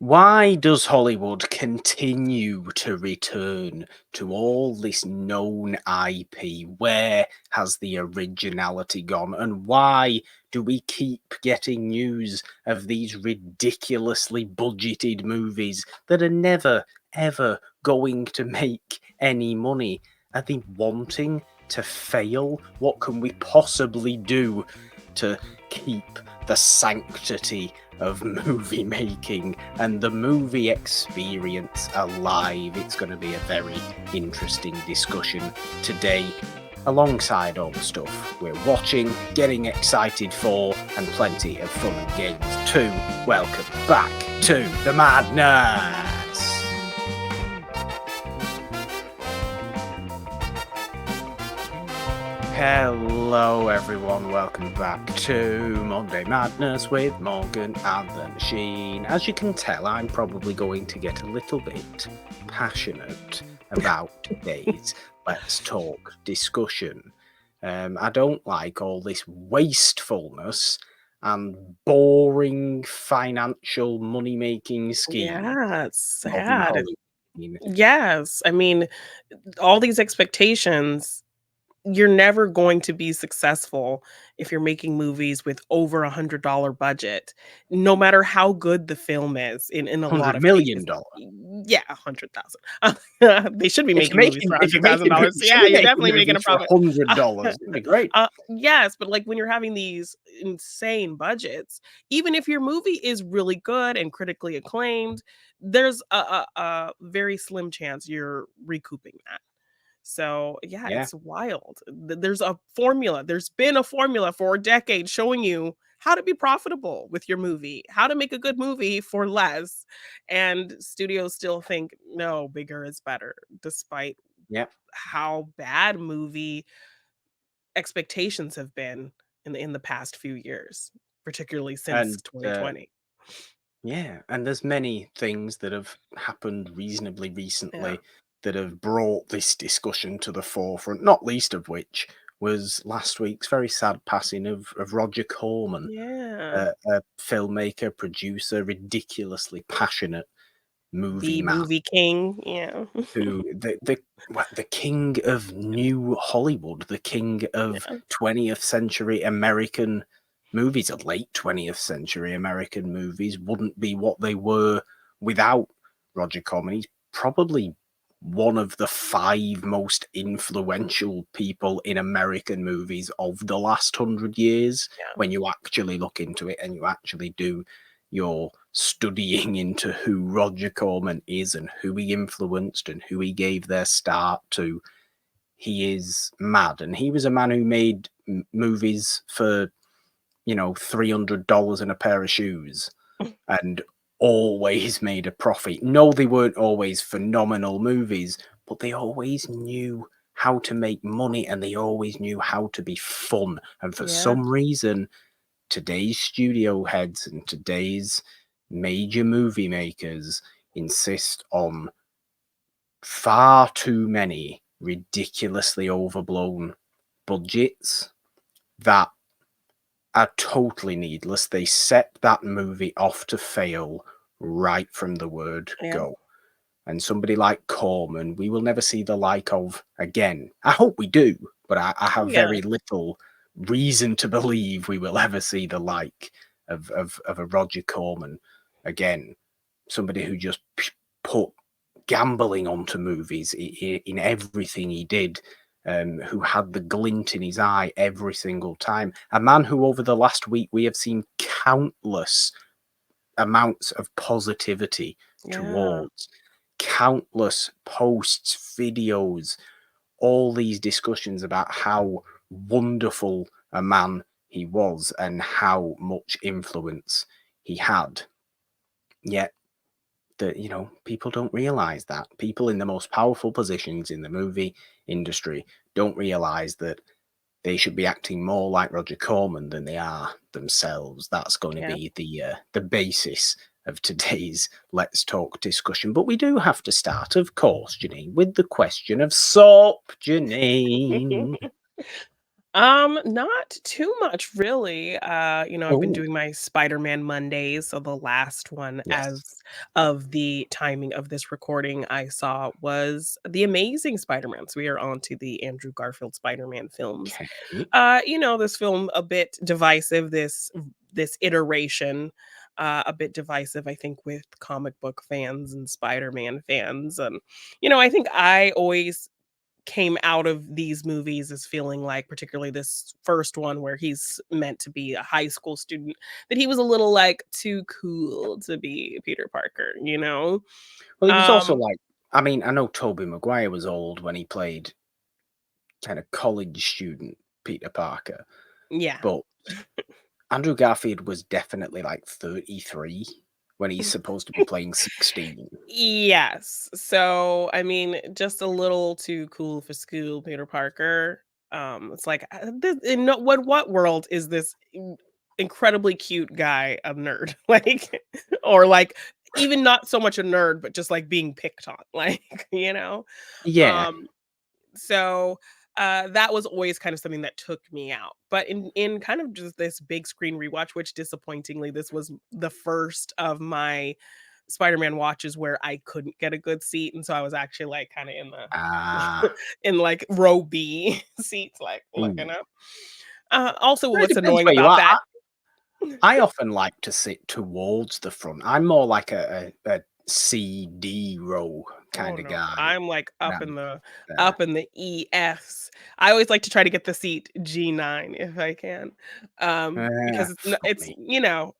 Why does Hollywood continue to return to all this known IP? Where has the originality gone? And why do we keep getting news of these ridiculously budgeted movies that are never, ever going to make any money? Are they wanting to fail? What can we possibly do to keep the sanctity of movie making and the movie experience alive? It's going to be a very interesting discussion today, alongside all the stuff we're watching, getting excited for, and plenty of fun and games too. Welcome back to the Madness! Hello everyone, welcome back to Monday Madness with Morgan and the Machine. As you can tell, I'm probably going to get a little bit passionate about today's Let's Talk discussion. I don't like all this wastefulness and boring financial money-making schemes. Yeah, it's Modern sad. Hollywood. Yes, I mean, all these expectations, you're never going to be successful if you're making movies with over $100 budget, no matter how good the film is in a lot $100 of million. cases. Yeah, 100,000. They should be If you're making movies making for if you're making $100,000. movies, should Yeah, be you're making definitely making a movies for profit. $100. It'd be great. Yes, but like when you're having these insane budgets, even if your movie is really good and critically acclaimed, there's a very slim chance you're recouping that. So yeah, Yeah. it's wild. There's a formula. There's been a formula for a decade showing you how to be profitable with your movie, how to make a good movie for less. And studios still think, no, bigger is better, despite Yeah. how bad movie expectations have been in the past few years, particularly since And 2020. yeah, and there's many things that have happened reasonably Yeah. recently that have brought this discussion to the forefront, not least of which was last week's very sad passing of Roger Corman, Yeah. a filmmaker, producer, ridiculously passionate movie The man. movie king. Yeah. Who the king of new Hollywood, the king of Yeah. 20th century American movies, late 20th century American movies wouldn't be what they were without Roger Corman. He's probably one of the 5 most influential people in American movies of the last 100 years. Yeah. When you actually look into it and you actually do your studying into who Roger Corman is and who he influenced and who he gave their start to, he is mad. And he was a man who made movies for, $300 and a pair of shoes and always made a profit. No, they weren't always phenomenal movies, but they always knew how to make money and they always knew how to be fun. And for Yeah. some reason, today's studio heads and today's major movie makers insist on far too many ridiculously overblown budgets that are totally needless. They set that movie off to fail right from the word Yeah. go. And somebody like Corman, we will never see the like of again. I hope we do, but I have Yeah. very little reason to believe we will ever see the like of a Roger Corman again. Somebody who just put gambling onto movies in everything he did, who had the glint in his eye every single time. A man who over the last week we have seen countless amounts of positivity Yeah. towards, countless posts, videos, all these discussions about how wonderful a man he was and how much influence he had. Yet people don't realize that. People in the most powerful positions in the movie industry don't realize that they should be acting more like Roger Corman than they are themselves. That's going to Yeah. be the basis of today's Let's Talk discussion. But we do have to start, of course, Jeannine, with the question of soap, Jeannine. Not too much really. I've been Oh, doing my Spider-Man Mondays, so the last one yes. as of the timing of this recording I saw was The Amazing Spider-Man. So we are on to the Andrew Garfield Spider-Man films. Okay. This film a bit divisive, this iteration a bit divisive, I think, with comic book fans and Spider-Man fans. And, I think I always came out of these movies as feeling like, particularly this first one where he's meant to be a high school student, that he was a little like too cool to be Peter Parker, you know? Well, he was also Um, like, I mean, I know Tobey Maguire was old when he played kind of college student Peter Parker, yeah. but Andrew Garfield was definitely like 33 when he's supposed to be playing 16. Yes. So, I mean, just a little too cool for school, Peter Parker. It's like, in what world is this incredibly cute guy a nerd? Like, or like, even not so much a nerd, but just like being picked on, like, Yeah. Um, so that was always kind of something that took me out. But in kind of just this big screen rewatch, which disappointingly, this was the first of my Spider-Man watches where I couldn't get a good seat, and so I was actually, like, kinda in the Ah. in, like, row B seats, like, Ooh. looking up. Also, Well, it what's depends annoying where you about are. that. I often like to sit towards the front. I'm more like a CD row Oh, kind of no. guy I'm, like, when I'm there. up in the EFs. I always like to try to get the seat G9 if I can, because Funny.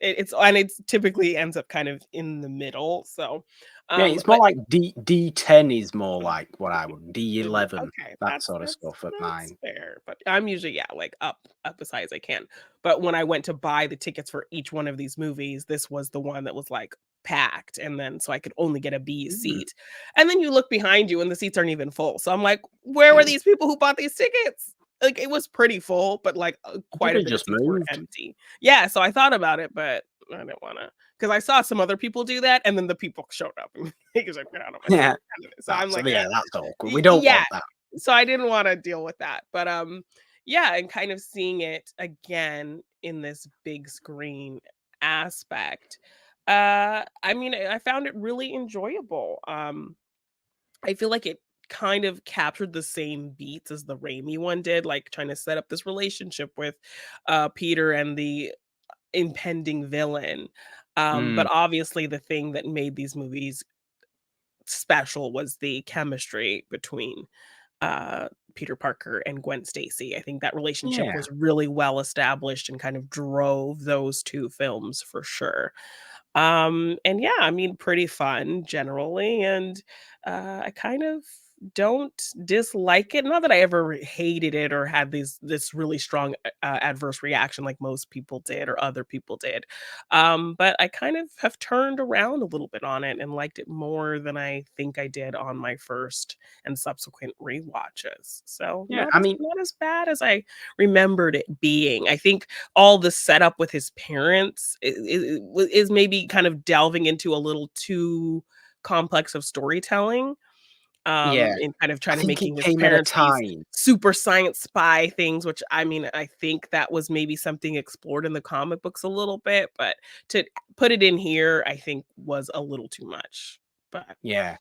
it's typically ends up kind of in the middle, so, Yeah, it's more but like D10 is more like what I would D11, okay, that that's sort of that's stuff at that's mine. fair, but I'm usually, yeah, like, up as high as I can, but when I went to buy the tickets for each one of these movies, this was the one that was, like, packed, and then so I could only get a B Mm. seat, and then you look behind you and the seats aren't even full, so I'm like, "Where were these people who bought these tickets?" Like, it was pretty full, but, like, You quite could a have bit of just seats were moved. empty. Yeah, so I thought about it, but I didn't wanna, because I saw some other people do that, and then the people showed up, and he was like, "Get out of my Yeah. seat," so I'm like, Yeah, that's awkward. We don't Yeah, want that. so I didn't wanna deal with that, but, yeah, and kind of seeing it again in this big screen aspect, I mean, I found it really enjoyable. I feel like it kind of captured the same beats as the Raimi one did, like, trying to set up this relationship with, Peter and the impending villain, Mm, but obviously the thing that made these movies special was the chemistry between Peter Parker and Gwen Stacy. I think that relationship yeah. was really well established and kind of drove those 2 films for sure. And yeah, I mean, pretty fun generally, and I kind of don't dislike it. Not that I ever hated it or had this really strong adverse reaction like most people did or other people did. But I kind of have turned around a little bit on it and liked it more than I think I did on my first and subsequent rewatches. So Yeah, I mean, not as bad as I remembered it being. I think all the setup with his parents is maybe kind of delving into a little too complex of storytelling, yeah, in kind of I trying to think it making his came at a parents these time. super science spy things, which I mean, I think that was maybe something explored in the comic books a little bit, but to put it in here, I think was a little too much. But Yeah,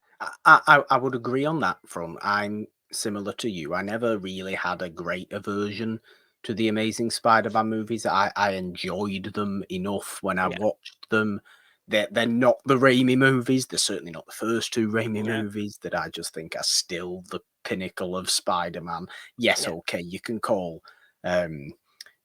I would agree on that front. I'm similar to you. I never really had a great aversion to the Amazing Spider-Man movies. I enjoyed them enough when I yeah, watched them. They're not the Raimi movies. They're certainly not the first two Raimi yeah, movies that I just think are still the pinnacle of Spider-Man. Yes, yeah, okay, you can call um,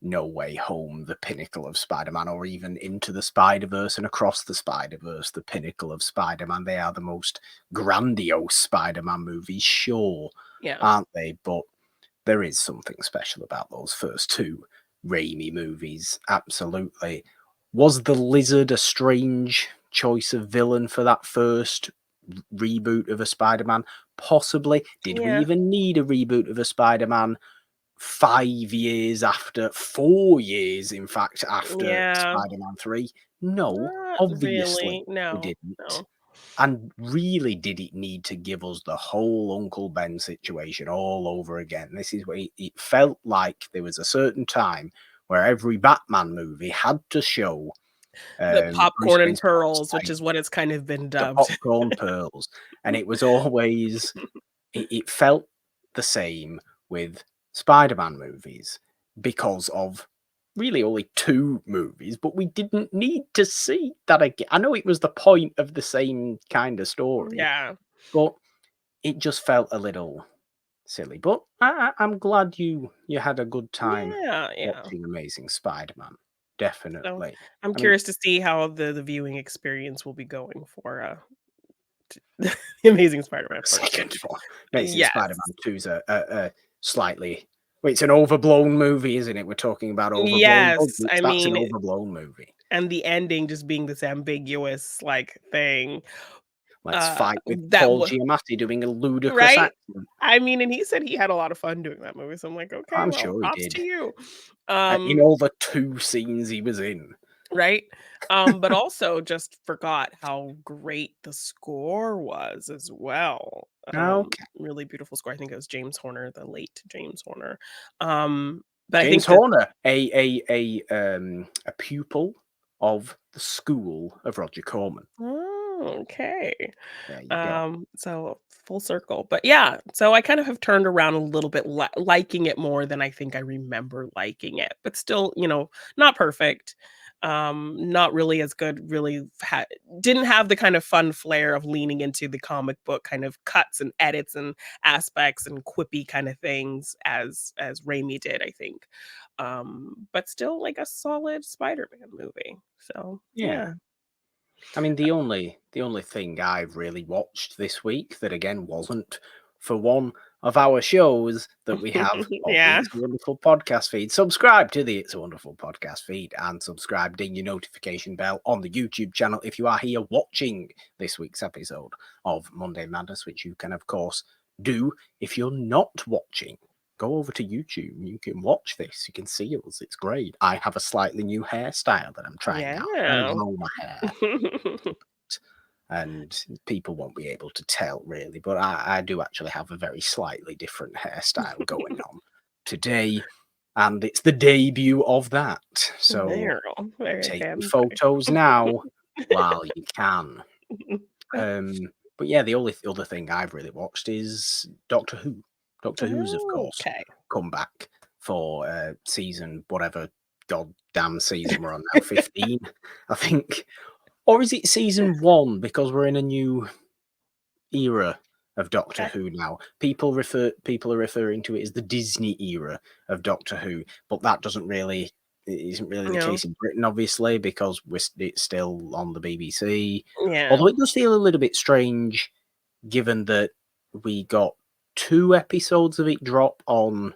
No Way Home the pinnacle of Spider-Man, or even Into the Spider-Verse and Across the Spider-Verse the pinnacle of Spider-Man. They are the most grandiose Spider-Man movies, sure, yeah, aren't they? But there is something special about those first two Raimi movies, absolutely. Was the Lizard a strange choice of villain for that first reboot of a Spider-Man? Possibly. Did we yeah, even need a reboot of a Spider-Man 5 years after 4 years, in fact, after yeah. Spider-Man 3? No, Not obviously really. we No, didn't. no. And really, did it need to give us the whole Uncle Ben situation all over again? This is what it felt like. There was a certain time where every Batman movie had to show The Bruce popcorn and Wayne's pearls, which backside, is what it's kind of been the dubbed. popcorn pearls, and it was always it felt the same with Spider-Man movies because of really only 2 movies, but we didn't need to see that again. I know it was the point of the same kind of story, Yeah. but it just felt a little silly. But I'm glad you had a good time Yeah, yeah. watching Amazing Spider-Man. So, Definitely. I'm I mean, curious to see how the viewing experience will be going for, The Amazing Spider-Man the Part 2. second one, Amazing Yes. Spider-Man 2 is a slightly well, it's an overblown movie, isn't it? We're talking about overblown Yes, budgets. I That's an mean, overblown movie. and the ending just being this ambiguous, like, thing, Let's fight with that Paul was Giamatti doing a ludicrous right? accent. I mean, and he said he had a lot of fun doing that movie, so I'm like, "Okay, I'm well, sure he props to did. you." In Um, all the 2 scenes he was in. right? But also just forgot how great the score was as well. Okay. Really beautiful score. I think it was James Horner, the late James Horner. But I James think that Horner, a pupil of the school of Roger Corman. Oh, okay. There you go. So full circle. But yeah, so I kind of have turned around a little bit, liking it more than I think I remember liking it, but still, not perfect. Not really as good, really didn't have the kind of fun flair of leaning into the comic book kind of cuts and edits and aspects and quippy kind of things as Raimi did, I think. But still like a solid Spider-Man movie. So Yeah. yeah. I mean, the only thing I've really watched this week that again wasn't for one of our shows that we have on the Yeah. It's a Wonderful podcast feed. Subscribe to the It's a Wonderful podcast feed and subscribe, ding your notification bell on the YouTube channel if you are here watching this week's episode of Monday Madness, which you can of course do if you're not watching. Go over to YouTube. You can watch this. You can see us. It's great. I have a slightly new hairstyle that I'm trying out. I'm trying to Yeah. grow my hair, and people won't be able to tell really, but I do actually have a very slightly different hairstyle going on today, and it's the debut of that. So There, very take okay, your I'm photos now while you can. sorry. Um, but yeah, the only other thing I've really watched is Doctor Who. Doctor Who's, of Oh, course, okay. come back for season whatever goddamn season we're on now, 15, I think. Or is it season 1 because we're in a new era of Doctor Okay. Who now? People are referring to it as the Disney era of Doctor Who, but that it isn't really the No. case in Britain, obviously, because it's still on the BBC. Yeah. Although it does feel a little bit strange, given that we got 2 episodes of it drop on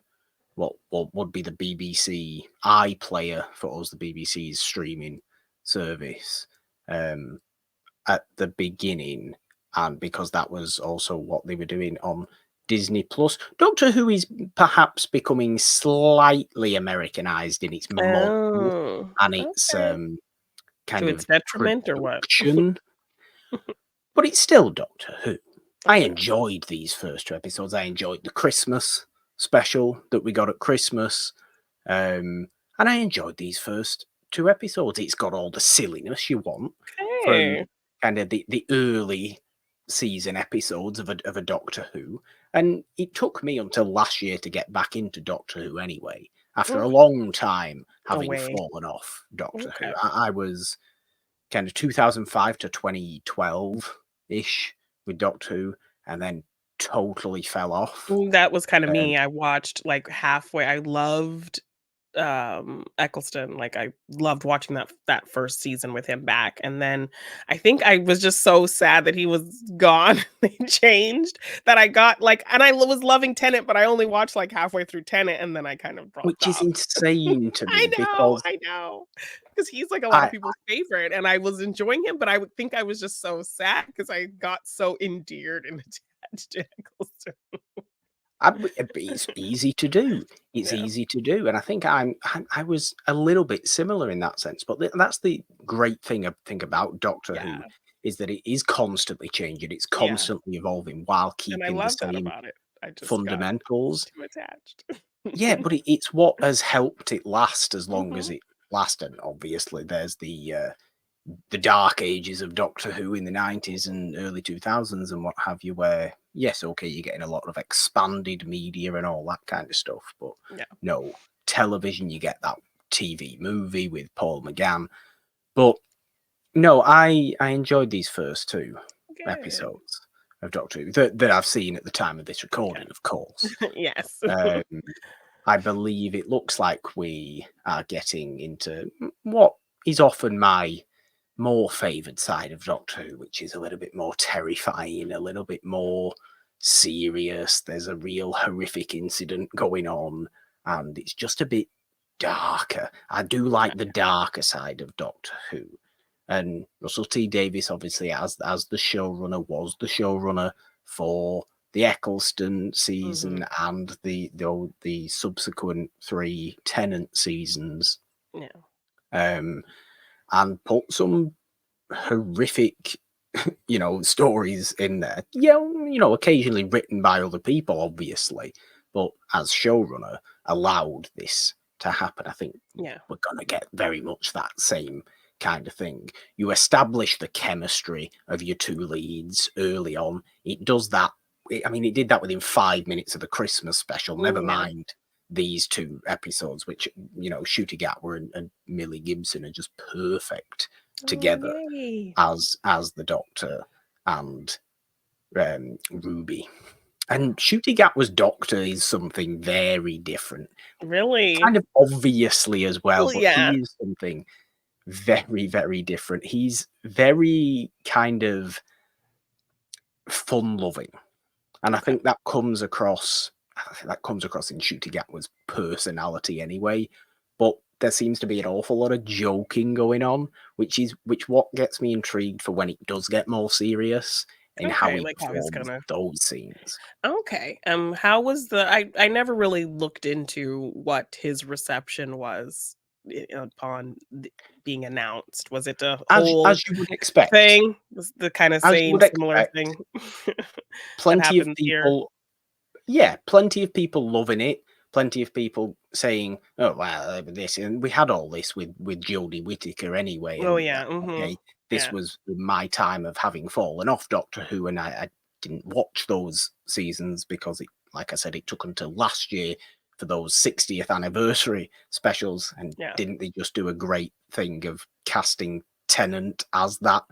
what would be the BBC iPlayer for us, the BBC's streaming service. Um, at the beginning, and because that was also what they were doing on Disney Plus. Doctor Who is perhaps becoming slightly Americanized in its model Oh, and its okay. To kind its of detriment or what? production, but it's still Doctor Who. I Okay. enjoyed these first 2 episodes. I enjoyed the Christmas special that we got at Christmas. And I enjoyed these first 2 episodes. It's got all the silliness you want from Okay. kind of the early season episodes of a Doctor Who. And it took me until last year to get back into Doctor Who anyway, after a Okay. long time having Away. fallen off Doctor Who. Okay. I was kind of 2005 to 2012-ish with Doctor Who, and then totally fell off. That was kinda Um, me. I watched, like, halfway. I loved Eccleston. Like, I loved watching that first season with him back, and then I think I was just so sad that he was gone. They changed that I got, like, and I was loving Tenet, but I only watched, like, halfway through Tenet, and then I kind of dropped which is off. insane to I me know, because I know, because he's, like, a lot of I people's favorite, and I was enjoying him, but I would think I was just so sad because I got so endeared and attached to Eccleston. it's easy to do. It's Yeah. easy to do, and I think I was a little bit similar in that sense. But that's the great thing I think about Doctor Yeah. Who is that it is constantly changing, it's Yeah, constantly evolving while and I keeping the love that same about it. I just got fundamentals. too attached. Yeah, but it's what has helped it last as long as Mhm. it lasted. Obviously, there's the dark ages of Doctor Who in the 90s and early 2000s and what have you, where, yes, okay, you're getting a lot of expanded media and all that kind of stuff, but Yeah. no, television, you get that TV movie with Paul McGann. But no, I enjoyed these first two Good. episodes of Doctor Who that I've seen at the time of this Okay. recording, of course. Yes. Um, I believe it looks like we are getting into what is often my more favoured side of Doctor Who, which is a little bit more terrifying, a little bit more serious. There's a real horrific incident going on, and it's just a bit darker. I do like the darker side of Doctor Who. And Russell T Davies, obviously, as the showrunner, was the showrunner for the Eccleston Mhm. season and the subsequent three Tennant seasons, Yeah. um, and put some horrific, stories in there. Yeah, occasionally written by other people, obviously, but as showrunner, allowed this to happen. I think Yeah. we're gonna get very much that same kind of thing. You establish the chemistry of your two leads early on. It does that. I mean, it did that within 5 minutes of the Christmas special. Never Yeah. mind these two episodes, which Shooty Gatwa and Millie Gibson are just perfect Oh, together yay. as the Doctor and Ruby. And Shooty Gatwa's Doctor is something very different, Really? kind of obviously as well, Well, but yeah. he is something very, very different. He's very kind of fun loving. And I Okay. think that comes across. I think that comes across in Shooty Gatwa's personality anyway. But there seems to be an awful lot of joking going on, which what gets me intrigued for when it does get more serious in how Okay, he like how he's performs gonna those scenes. Okay. How was I never really looked into what his reception was upon being announced. Was it a whole As you would expect, thing? Was the kind of as you same would similar expect, thing that plenty of happens here? people yeah, plenty of people loving it. Plenty of people saying, "Oh wow, this," and we had all this with Jodie Whittaker anyway. Oh, And yeah, mhm. okay, this Yeah, was my time of having fallen off Doctor Who, and I didn't watch those seasons because like I said, it took until last year for those 60th anniversary specials. And yeah, didn't they just do a great thing of casting Tennant as that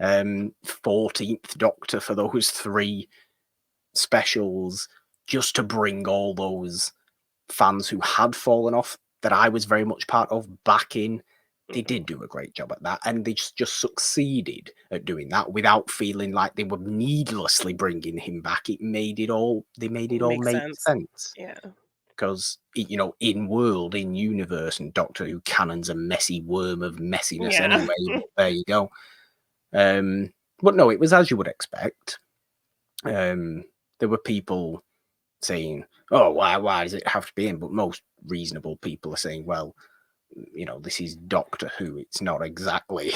14th Doctor for those three specials, just to bring all those fans who had fallen off that I was very much part of back in. They mhm. did do a great job at that, and they just succeeded at doing that without feeling like they were needlessly bringing him back. They made it all Makes make sense. sense Yeah. because in world, in universe, and Doctor Who canon's a messy worm of messiness Yeah. anyway. But there you go. Um, but no, it was as you would expect. Um, there were people saying, "Oh, why does it have to be in?" But most reasonable people are saying, "Well, this is Doctor Who. It's not exactly,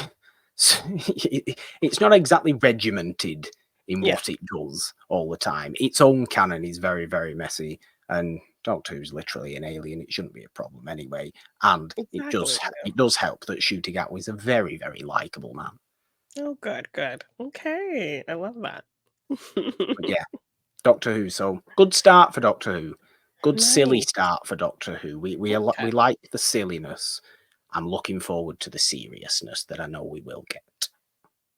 it's not exactly regimented in Yeah, what it does all the time. Its own canon is very, very messy, and Doctor Who's literally an alien. It shouldn't be a problem anyway. And exactly. Yeah. it does help that Shooty Gatwa is a very, very likable man. Oh, good, good. Okay, I love that. But yeah, Doctor Who. So good start for Doctor Who. Good silly Nice. start for Doctor Who. Okay. We like the silliness. I'm looking forward to the seriousness that I know we will get.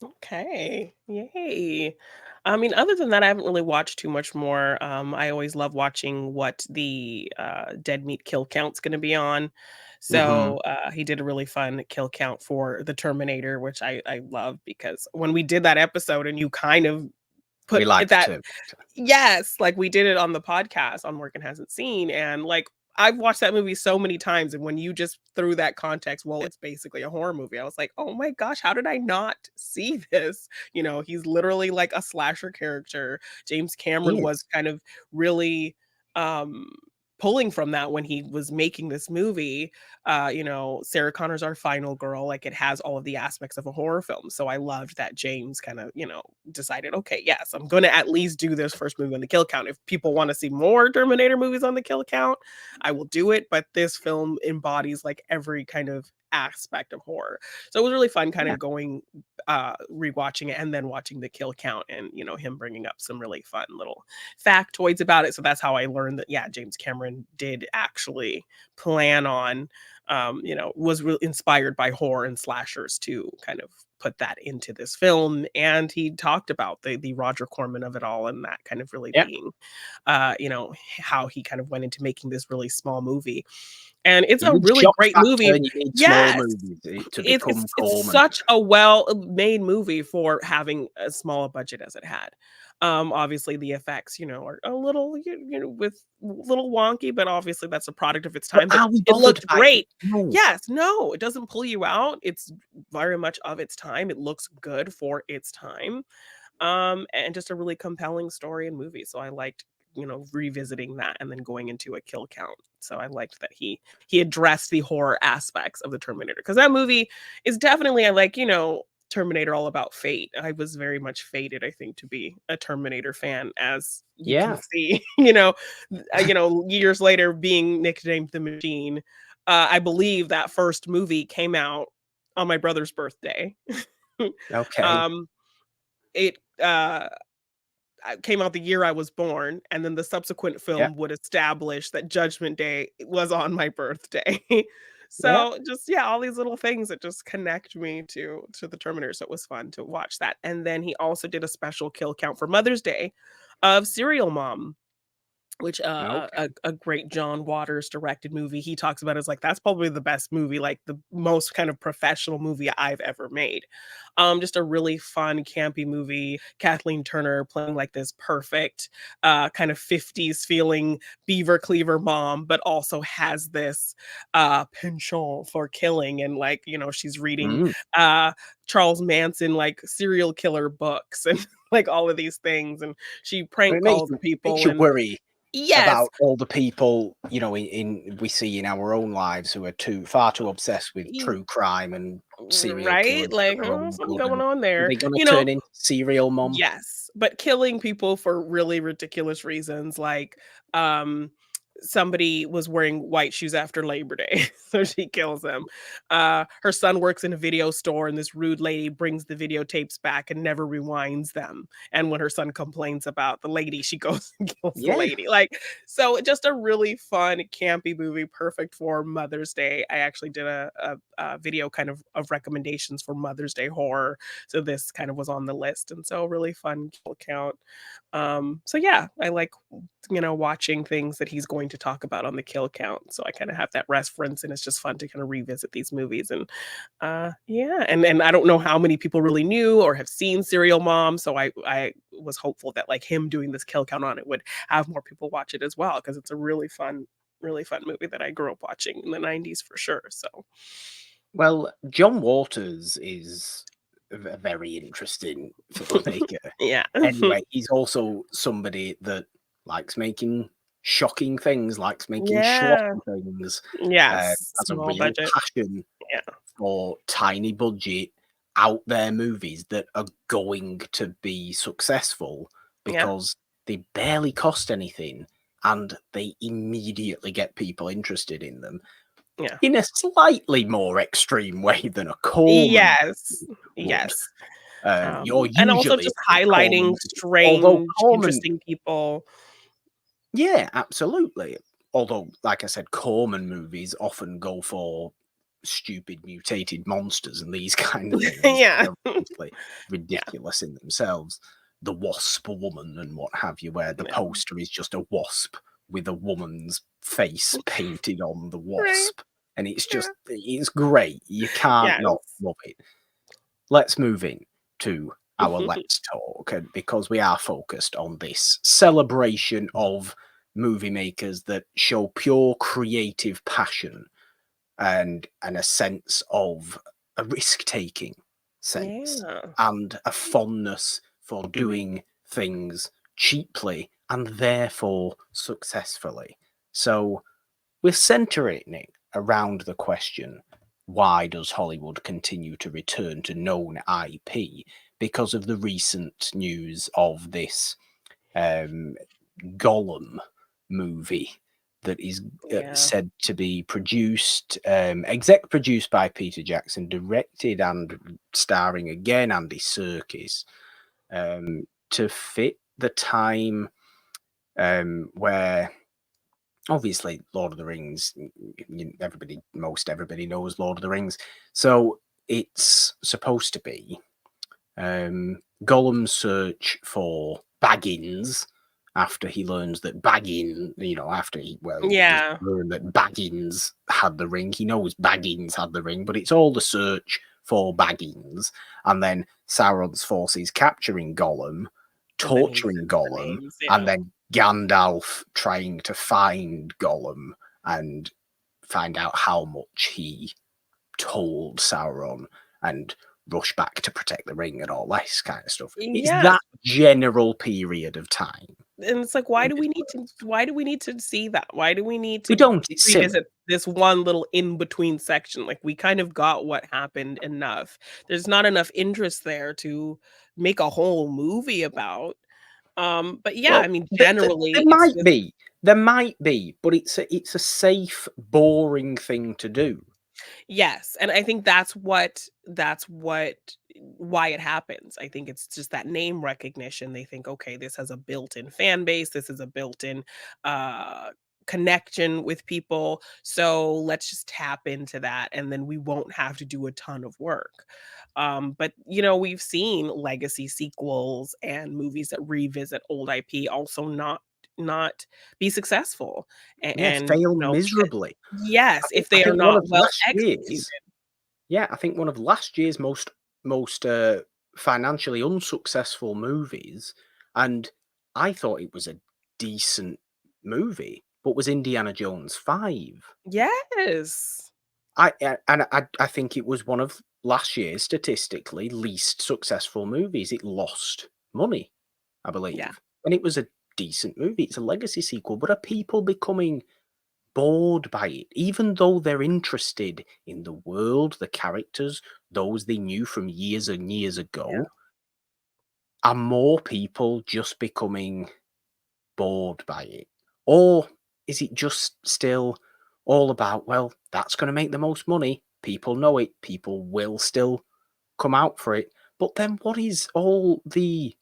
Okay. Yay. I mean, other than that, I haven't really watched too much more. I always love watching what the dead meat kill count's going to be on. Hmm. So he did a really fun kill count for the Terminator, which I love because when we did that episode and you kind of We put like the that term. Yes, like, we did it on the podcast on Morgan Hasn't Seen, and, like, I've watched that movie so many times, and when you just threw that context, well, it's basically a horror movie, I was like, "Oh my gosh, how did I not see this?" He's literally like a slasher character. James Cameron was Is kind of really, um pulling from that when he was making this movie. Sarah Connor's our final girl. Like, it has all of the aspects of a horror film. So I loved that James kind of, decided, okay, yes, I'm going to at least do this first movie on the kill count. If people want to see more Terminator movies on the kill count, I will do it. But this film embodies like every kind of aspect of horror. So it was really fun kind Yeah. of going rewatching it and then watching the kill count, and him bringing up some really fun little factoids about it. So that's how I learned that, yeah, James Cameron did actually plan on was really inspired by horror and slashers to kind of put that into this film. And he talked about the Roger Corman of it all, and that kind of really Yeah. being how he kind of went into making this really small movie. And it's You a need really shock great factor movie. and you need small Yes. movies to It's become it's it's Corman. such a well-made movie for having as small a budget as it had. Obviously the effects, are a little, with little wonky, but obviously that's a product of its But time, but are we it bothered looked by it? great. No. Yes, no, it doesn't pull you out. It's very much of its time. It looks good for its time. And just a really compelling story and movie. So I liked, revisiting that and then going into a kill count. So I liked that he addressed the horror aspects of the Terminator, because that movie is definitely, I like, Terminator all about fate. I was very much fated, I think, to be a Terminator fan, as you can Yeah. see, years later being nicknamed the Machine. I believe that first movie came out on my brother's birthday. Okay. um, it came out the year I was born, and then the subsequent Yeah. film would establish that Judgment Day was on my birthday. Yeah. So just, yeah, all these little things that just connect me to the Terminator. So it was fun to watch that. And then he also did a special kill count for Mother's Day of Serial Mom, which Okay. a great John Waters directed movie. He talks about it as like, that's probably the best movie, like the most kind of professional movie I've ever made. Just a really fun campy movie. Kathleen Turner playing like this perfect kind of 50s feeling beaver cleaver mom, but also has this penchant for killing, and like, she's reading Mm. uh Charles Manson like serial killer books and like all of these things, and she But prank calls makes people. you And worry yes. about all the people, in we see in our own lives who are far too obsessed with Y true crime and serial Right? killers for Like, their "Oh, own something good, going and on are there." they gonna turn into serial mom? Yes, but killing people for really ridiculous reasons, like, somebody was wearing white shoes after Labor Day, so she kills them. Her son works in a video store, and this rude lady brings the videotapes back and never rewinds them, and when her son complains about the lady, she goes and kills the Yeah. lady. Like, so just a really fun, campy movie, perfect for Mother's Day. I actually did a video kind of recommendations for Mother's Day horror, so this kind of was on the list, and so really fun kill count. So yeah, I like, watching things that he's going to talk about on the kill count. So I kind of have that reference, and it's just fun to kind of revisit these movies. And yeah, and I don't know how many people really knew or have seen Serial Mom, so I was hopeful that like him doing this kill count on it would have more people watch it as well, because it's a really fun movie that I grew up watching in the 90s for sure. So Well, John Waters is a very interesting filmmaker. yeah. Anyway, he's also somebody that likes making shocking things, likes making Yeah. schlocky things, Yes. has a Small real budget. passion Yeah. for tiny budget, out there movies that are going to be successful Yeah. because they barely cost anything and they immediately get people interested in them Yeah. in a slightly more extreme way than a Corman Yes. would. Yes. You're And also usually just a Corman highlighting movie, although strange, Corman, interesting people. yeah, absolutely. Although, like I said, Corman movies often go for stupid mutated monsters and these kind of things. Yeah. They're obviously Yeah. ridiculous in themselves. The Wasp Woman and what have you, where the Yeah. poster is just a wasp with a woman's face painted on the Right. wasp. And it's Yeah. just, it's great. You can't not Yes. love it. Let's move in to our Let's Talk, and because we are focused on this celebration of movie makers that show pure creative passion and a sense of a risk-taking sense Yeah. and a fondness for doing things cheaply and therefore successfully. So we're centering it around the question, why does Hollywood continue to return to known IP? Because of the recent news of this um, Gollum movie that is Yeah. said to be produced, exec produced by Peter Jackson, directed and starring again Andy Serkis, to fit the time where obviously Lord of the Rings, most everybody knows Lord of the Rings, so it's supposed to be Gollum's search for Baggins after he learns that after he does Yeah. learn that Baggins had the ring. He knows Baggins had the ring, but it's all the search for Baggins. And then Sauron's forces capturing Gollum, And then he torturing says the Gollum, names, and yeah. then Gandalf trying to find Gollum and find out how much he told Sauron and rush back to protect the ring and all this kind of stuff. It's Yes. that general period of time. And it's like, why do we need to see that? Why do we need We to don't, it's silly. revisit this one little in between section? Like, we kind of got what happened enough. There's not enough interest there to make a whole movie about. But yeah, I Well, mean, there generally, it's might just be. There might be, but it's a safe, boring thing to do. yes, and I think that's what why it happens. I think it's just that name recognition. They think, okay, this has a built-in fan base, this is a built-in uh connection with people. So let's just tap into that and then we won't have to do a ton of work. But we've seen legacy sequels and movies that revisit old IP also not be successful. Yeah, And fail miserably. yes, if I they are think one not of well last executed. year's Yeah, I think one of last year's most financially unsuccessful movies, and I thought it was a decent movie, but was Indiana Jones 5. Yes. I think it was one of last year's statistically least successful movies. It lost money, I Yeah. believe, and it was a decent movie. It's a legacy sequel, but are people becoming bored by it, even though they're interested in the world, the characters, those they knew from years and years Yeah. ago? Are more people just becoming bored by it? Or is it just still all about, well, that's going to make the most money? People know it, people will still come out for it. But then what is all the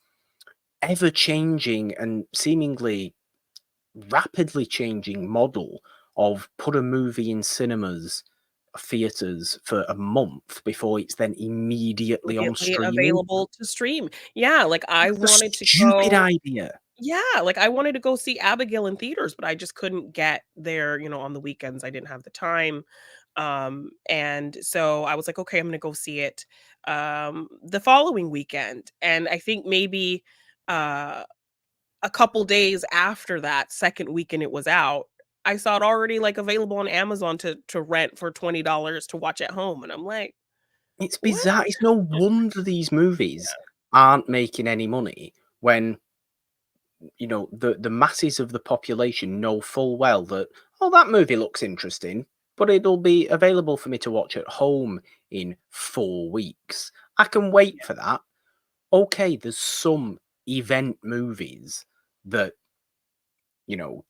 ever changing and seemingly rapidly changing model of put a movie in cinemas, theaters for a month before it's then immediately on Immediately streaming? available to stream. Yeah, like, I It's a wanted to stupid go idea. yeah, like, I wanted to go see Abigail in theaters, but I just couldn't get there, on the weekends, I didn't have the time, and so I was like, "Okay, I'm gonna go see it," the following weekend, and I think maybe, uh a couple days after that second weekend it was out, I saw it already, like, available on Amazon to rent for $20 to watch at home, and I'm like, It's "What?" bizarre. It's no wonder these movies aren't making any money when the masses of the population know full well that, oh, that movie looks interesting, but it'll be available for me to watch at home in 4 weeks. I can wait for that. Okay, there's some event movies that,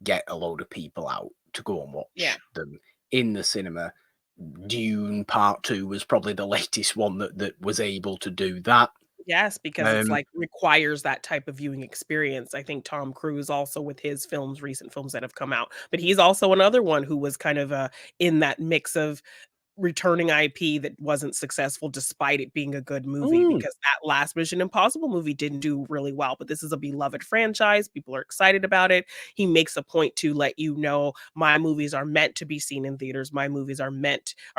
get a load of people out to go and Yeah. watch them in the cinema. Dune Part 2 was probably the latest one that was able to do that. Yes, because it's, Um, like, requires that type of viewing experience. I think Tom Cruise also with his recent films that have come out, but he's also another one who was kind of, in that mix of returning IP that wasn't successful despite it being a good movie mm, because that last Mission Impossible movie didn't do really well, but this is a beloved franchise, people are excited about it. He makes a point to let you know, "My movies are meant to be seen in theaters, my movies are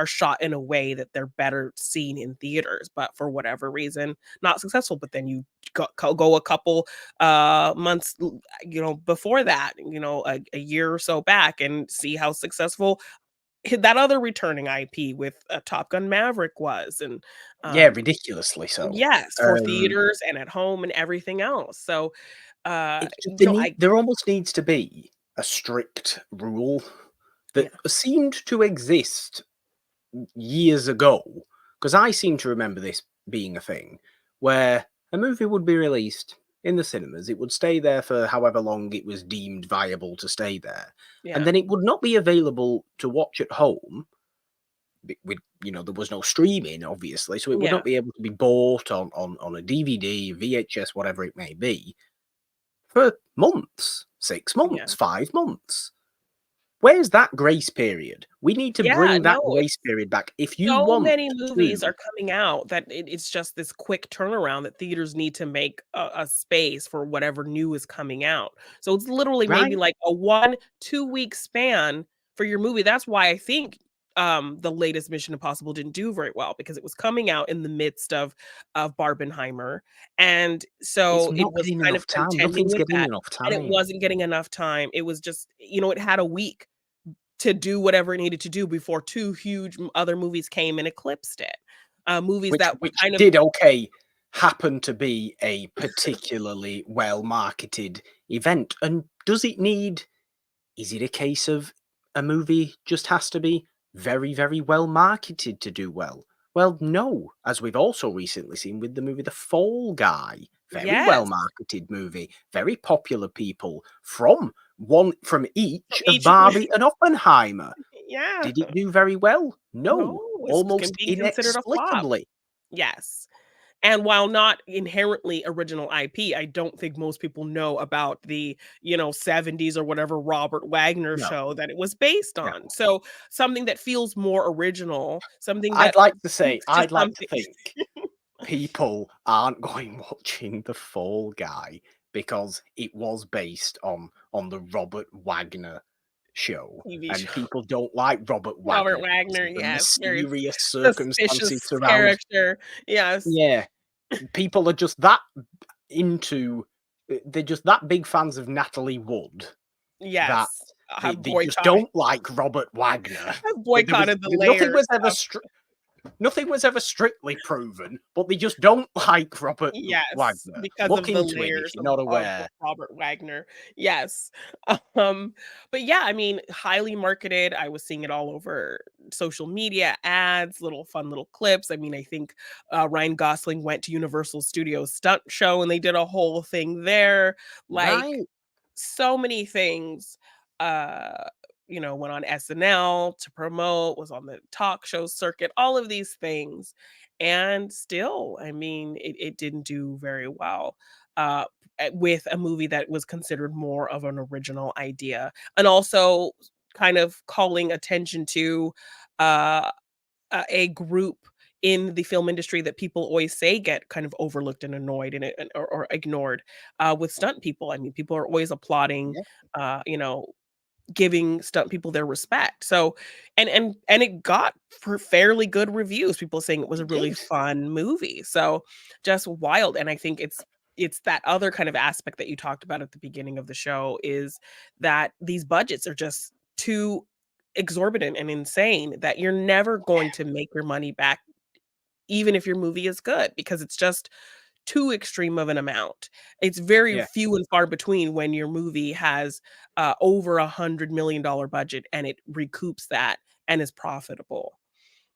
shot in a way that they're better seen in theaters," but for whatever reason, not successful, but then you go a couple, months, before that, a year or so back and see how successful that other returning IP with, Top Gun: Maverick was, and, yeah, um ridiculously so. yes, for Um, theaters and at home and everything else, so, it's just I there almost needs to be. a strict rule that Yeah. seemed to exist years ago, because I seem to remember this being a thing where a movie would be released in the cinemas, it would stay there for however long it was deemed viable to stay there, and Yeah. then it would not be available to watch at home. With there was no streaming, obviously, so it would Yeah. not be able to be bought on a DVD, VHS, whatever it may be, for months, 6 months, Yeah. 5 months. Where's that grace period? We need to Yeah, bring that no, grace period back. If you so want many movies to, are coming out that it's just this quick turnaround that theaters need to make a space for whatever new is coming out. So it's literally maybe right? like a 1-2 week span for your movie. That's why I think the latest Mission Impossible didn't do very well because it was coming out in the midst of Barbenheimer. And It's so it not was getting kind of enough time. contending Nothing's with getting that. enough And it time. wasn't getting enough time. It was just, it had a week to do whatever it needed to do before 2 huge other movies came and eclipsed it. Movies Which that which kind of did okay happen to be a particularly well marketed event. And does it need is it a case of a movie just has to be very, very well marketed to do well? Well, no, as we've also recently seen with the movie The Fall Guy. Very well yes, marketed movie, very popular people from from each of each Barbie and Oppenheimer. yeah. Did it do very well? No, No, it's can almost be considered a flop. inexplicably. Yes. And while not inherently original IP, I don't think most people know about the, 70s or whatever Robert Wagner No, show that it was based no. on. So, something that feels more original, something I'd that like to say, speaks to I'd like to something. think people aren't going watching The Fall Guy because it was based on the Robert Wagner show, TV and show. people don't like Robert Robert Wagner because Wagner, of the yes, very mysterious circumstances suspicious surrounding. character. Yes, Yeah, people are just that into they're just that big fans of Natalie Wood that yes. they Have they just boycotted don't like Robert Wagner. have There was boycotted the nothing layers was ever of nothing was ever strictly proven, but they just don't like Robert yes, Wagner. because Look of the into him if layers you're not of aware. Robert Wagner. Yes. Um, but yeah, I mean, highly marketed. I was seeing it all over social media, ads, little fun little clips. I mean, I think, Ryan Gosling went to Universal Studios stunt show and they did a whole thing there. Like, Right. so many things. Uh, went on SNL to promote, was on the talk show circuit, all of these things. And still, I mean, it didn't do very well. Uh, with a movie that was considered more of an original idea, and also kind of calling attention to uh, a group in the film industry that people always say get kind of overlooked and annoyed or ignored with stunt people. I mean, people are always applauding, Yeah, uh, you know, giving stunt people their respect. So, and it got for fairly good reviews. People saying it was a it really did. fun movie. So, just wild. And I think it's that other kind of aspect that you talked about at the beginning of the show is that these budgets are just too exorbitant and insane that you're never going to make your money back even if your movie is good because it's just too extreme of an amount. It's very Yeah. few and far between when your movie has over $100 million budget and it recoups that and is profitable.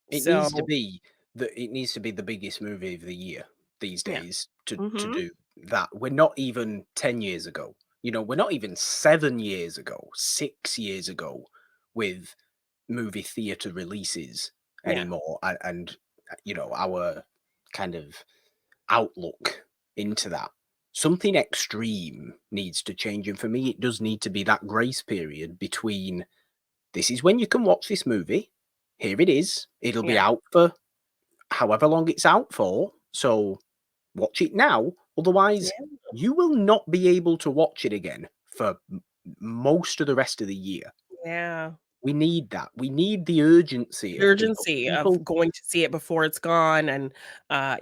It needs to So be the biggest movie of the year these yeah. days to Hmm. do that. We're not even 10 years ago. We're not even 7 years ago, 6 years ago with movie theater releases Yeah. anymore. And our kind of outlook into that. Something extreme needs to change. And for me, it does need to be that grace period between this is when you can watch this movie. Here it is. It'll be Yeah. out for however long it's out for. So watch it now. Otherwise, Yeah. you will not be able to watch it again for most of the rest of the year. Yeah. We need that. We need the urgency The of people. urgency of People going to see it before it's gone and,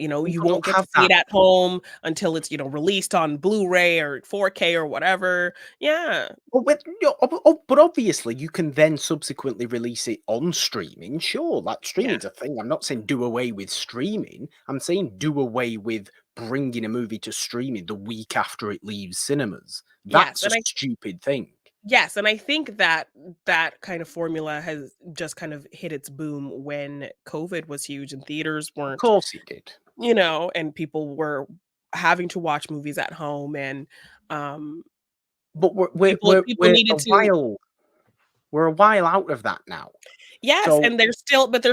you people won't don't get to have see it that. at home until it's, released on Blu-ray or 4K or whatever. Yeah. But obviously, you can then subsequently release it on streaming. Sure, like Yeah. streaming's a thing. I'm not saying do away with streaming. I'm saying do away with bringing a movie to streaming the week after it leaves cinemas. Yes, That's a and I stupid thing. Yes, and I think that that kind of formula has just kind of hit its boom when COVID was huge and theaters Of weren't, course it did. and people were having to watch movies at home and, um, But people we're needed to. a while out of that now. Yes, So and they're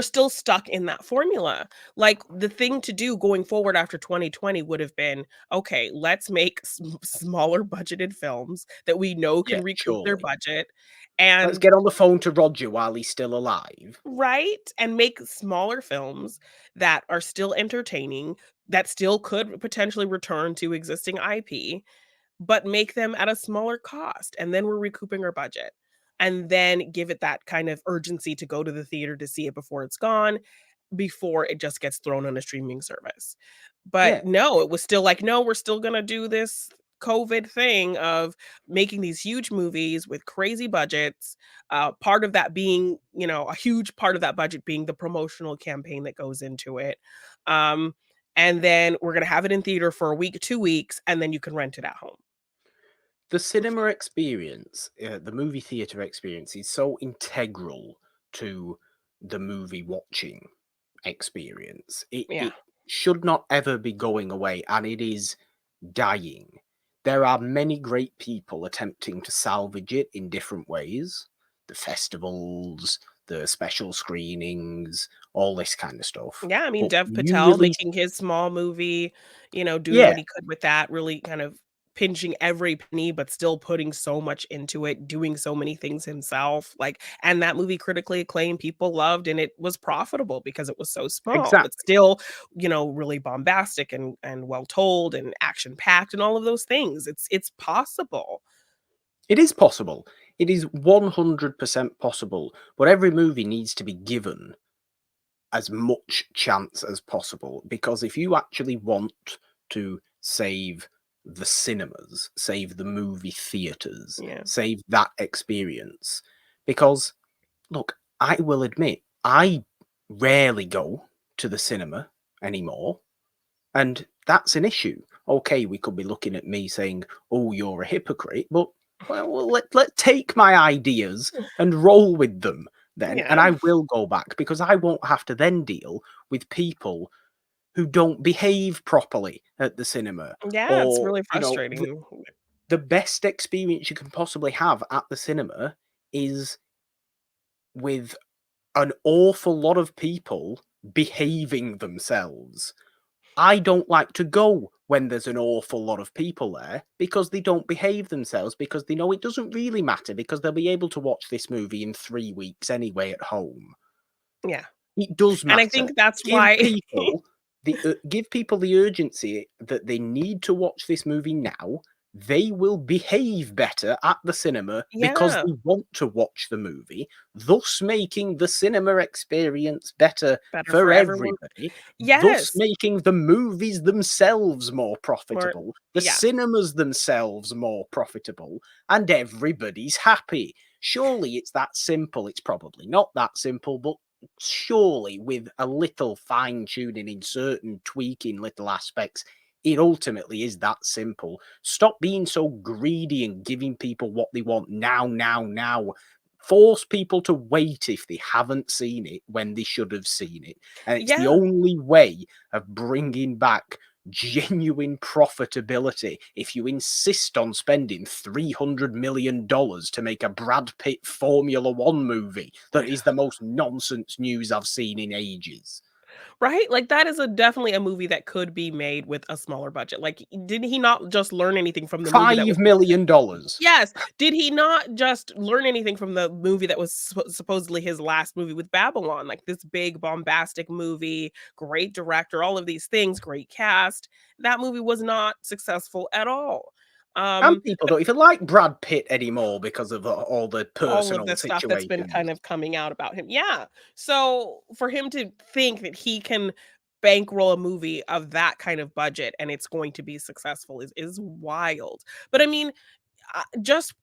still stuck in that formula. Like, the thing to do going forward after 2020 would have been, "Okay, let's make smaller budgeted films that we know yeah, can recoup their surely. budget, Let's and" get on the phone to Roger while he's still alive. Right? And make smaller films that are still entertaining, that still could potentially return to existing IP, but make them at a smaller cost, and then we're recouping our budget. And then give it that kind of urgency to go to the theater to see it before it's gone, before it just gets thrown on a streaming service. But Yeah, no, it was still like, "No, we're still gonna do this COVID thing of making these huge movies with crazy budgets." Part of that being, a huge part of that budget being the promotional campaign that goes into it. Um, and then we're gonna have it in theater for a week, 2 weeks, and then you can rent it at home. the cinema experience, the movie theater experience is so integral to the movie watching experience. Yeah. It should not ever be going away, and it is dying. There are many great people attempting to salvage it in different ways. The festivals, the special screenings, all this kind of stuff. Yeah, I mean, But Dev you Patel release, making his small movie, doing yeah, what he could with that, really kind of pinching every penny, but still putting so much into it, doing so many things himself. Like, and that movie critically acclaimed, people loved, and it was profitable because it was so small, but exactly. still, really bombastic and well told and action packed and all of those things. It's possible. It is possible. It is 100% possible. But every movie needs to be given as much chance as possible, because if you actually want to save the cinemas, save the movie theaters, Yeah. save that experience, because look, I will admit, I rarely go to the cinema anymore, and that's an issue. Okay, we could be looking at me saying, "Oh, you're a hypocrite," but let take my ideas and roll with them then, and Yeah. I will go back, because I won't have to then deal with people who don't behave properly at the cinema, Yeah, it's or really the, frustrating. the best experience you can possibly have at the cinema is with an awful lot of people behaving themselves. I don't like to go when there's an awful lot of people there, because they don't behave themselves, because they know it doesn't really matter, because they'll be able to watch this movie in 3 weeks anyway at home. Yeah. It does And I matter. think that's Give why. people give people the urgency that they need to watch this movie now. They will behave better at the cinema because Yeah, they want to watch the movie, thus making the cinema experience better better for for everyone. everybody, thus Yes. making the movies themselves more More. profitable, the Yeah. cinemas themselves more profitable, and everybody's happy. Surely it's that simple. It's probably not that simple, but surely with a little fine tuning in certain tweaking little aspects, it ultimately is that simple. Stop being so greedy and giving people what they want now, now, now. Force people to wait if they haven't seen it when they should have seen it. And it's the Yeah. only way of bringing back genuine profitability. If you insist on spending $300 million to make a Brad Pitt Formula One movie that is the most nonsense news I've seen in ages. Right? Like, that is definitely a movie that could be made with a smaller budget. Like, did he not just learn anything from the movie that was $5 million. Yes. Did he not just learn anything from the movie that was supposedly his last movie with Babylon? Like, this big bombastic movie, great director, all of these things, great cast. That movie was not successful at all. And Um, people don't even like Brad Pitt anymore because of all the all of personal the stuff that's been kind situations. of coming out about him. Yeah. So for him to think that he can bankroll a movie of that kind of budget and it's going to be successful is wild. But I mean, just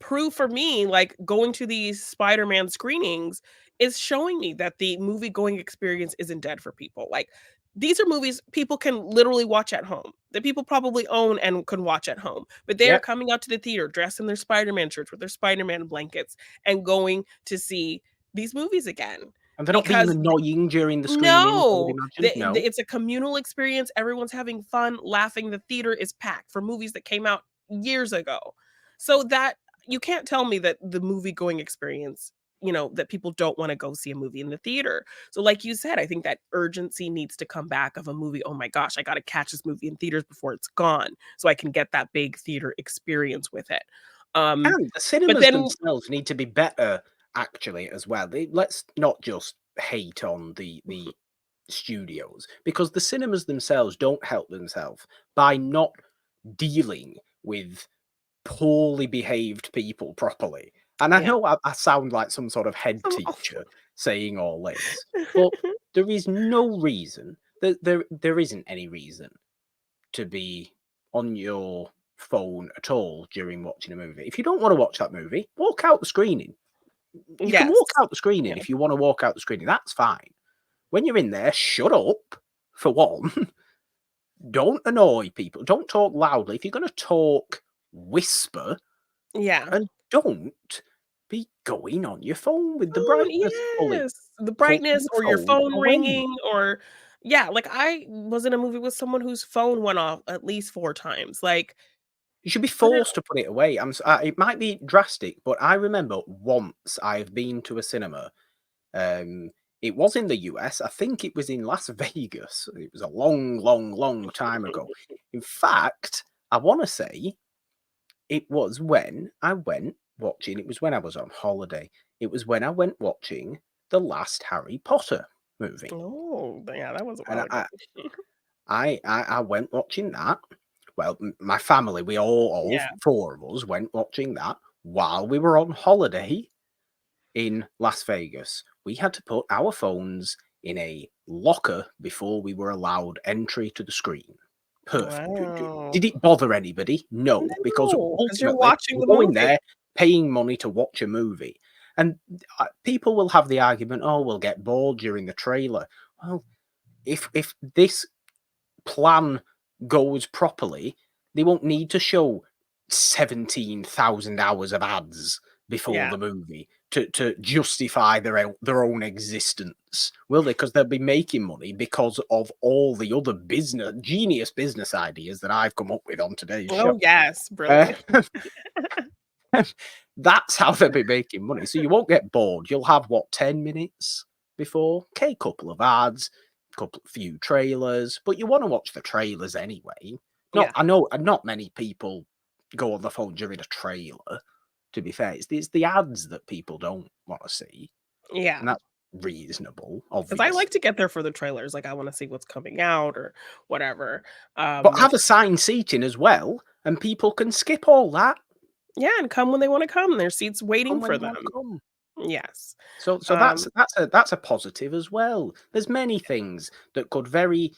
prove for me, like, going to these Spider-Man screenings is showing me that the movie-going experience isn't dead for people. Like, these are movies people can literally watch at home, that people probably own and can watch at home, but they are Yep. coming out to the theater dressed in their Spider-Man shirts with their Spider-Man blankets and going to see these movies again And they're not being because annoying during the screenings, I would no, imagine. No. it's a communal experience, everyone's having fun, laughing, the theater is packed for movies that came out years ago. So that you can't tell me that the movie-going experience, that people don't wanna go see a movie in the theater. So like you said, I think that urgency needs to come back of a movie, "Oh my gosh, I gotta catch this movie in theaters before it's gone, so I can get that big theater experience with it." Um, And the but cinemas then themselves need to be better, actually, as well. Let's not just hate on the studios, because the cinemas themselves don't help themselves by not dealing with poorly behaved people properly. And I yeah. know I sound like some sort of head teacher saying all this, but there is no reason there isn't any reason to be on your phone at all during watching a movie. If you don't want to watch that movie, walk out the screening. You can Yes. walk out the screening Yeah. if you want to walk out the screening. That's fine. When you're in there, shut up for one. Don't annoy people. Don't talk loudly. If you're going to talk, whisper, Yeah. and don't be going on your phone with the Oh, brightness fully. yes. The Put brightness your or your phone phone away. ringing or yeah, like, I was in a movie with someone whose phone went off at least 4 times, like, You should be put it forced to put it away. It might be drastic, but I remember once I've been to a cinema. Um, it was in the US. I think it was in Las Vegas. It was a long, long, long time ago. In fact, I want to say it was when I went watching. It was when I was on holiday. It was when I went watching the last Harry Potter movie, Oh, yeah, that was a and while ago. I went watching that. Well, my family, we all Yeah. four of us went watching that while we were on holiday in Las Vegas. We had to put our phones in a locker before we were allowed entry to the screen. Perfect. Wow. Did it bother anybody? No, because No, because 'cause you're ultimately watching we're the going movie. there paying money to watch a movie. And people will have the argument, oh, we'll get bored during the trailer. Well, if this plan goes properly, they won't need to show 17,000 hours of ads before Yeah. the movie to justify their own existence, will they? Because they'll be making money because of all the other genius business ideas that I've come up with on today's show. Oh, yes, Uh, brilliant. that's how they'll be making money. So you won't get bored. You'll have what, 10 minutes before? Okay, couple of ads, few trailers, but you want to watch the trailers anyway. Yeah. I know not many people go on the phone during a trailer, to be fair. It's the ads that people don't want to see, Yeah. and that's reasonable, 'Cause I obviously. like to get there for the trailers, like, I wanna see what's coming out or whatever. But Um have assigned seating as well, and people can skip all that. Yeah, and come when they wanna come, there's seats waiting Come when for they want them. to come. Yes. So Um, that's a positive as well. There's many things that could very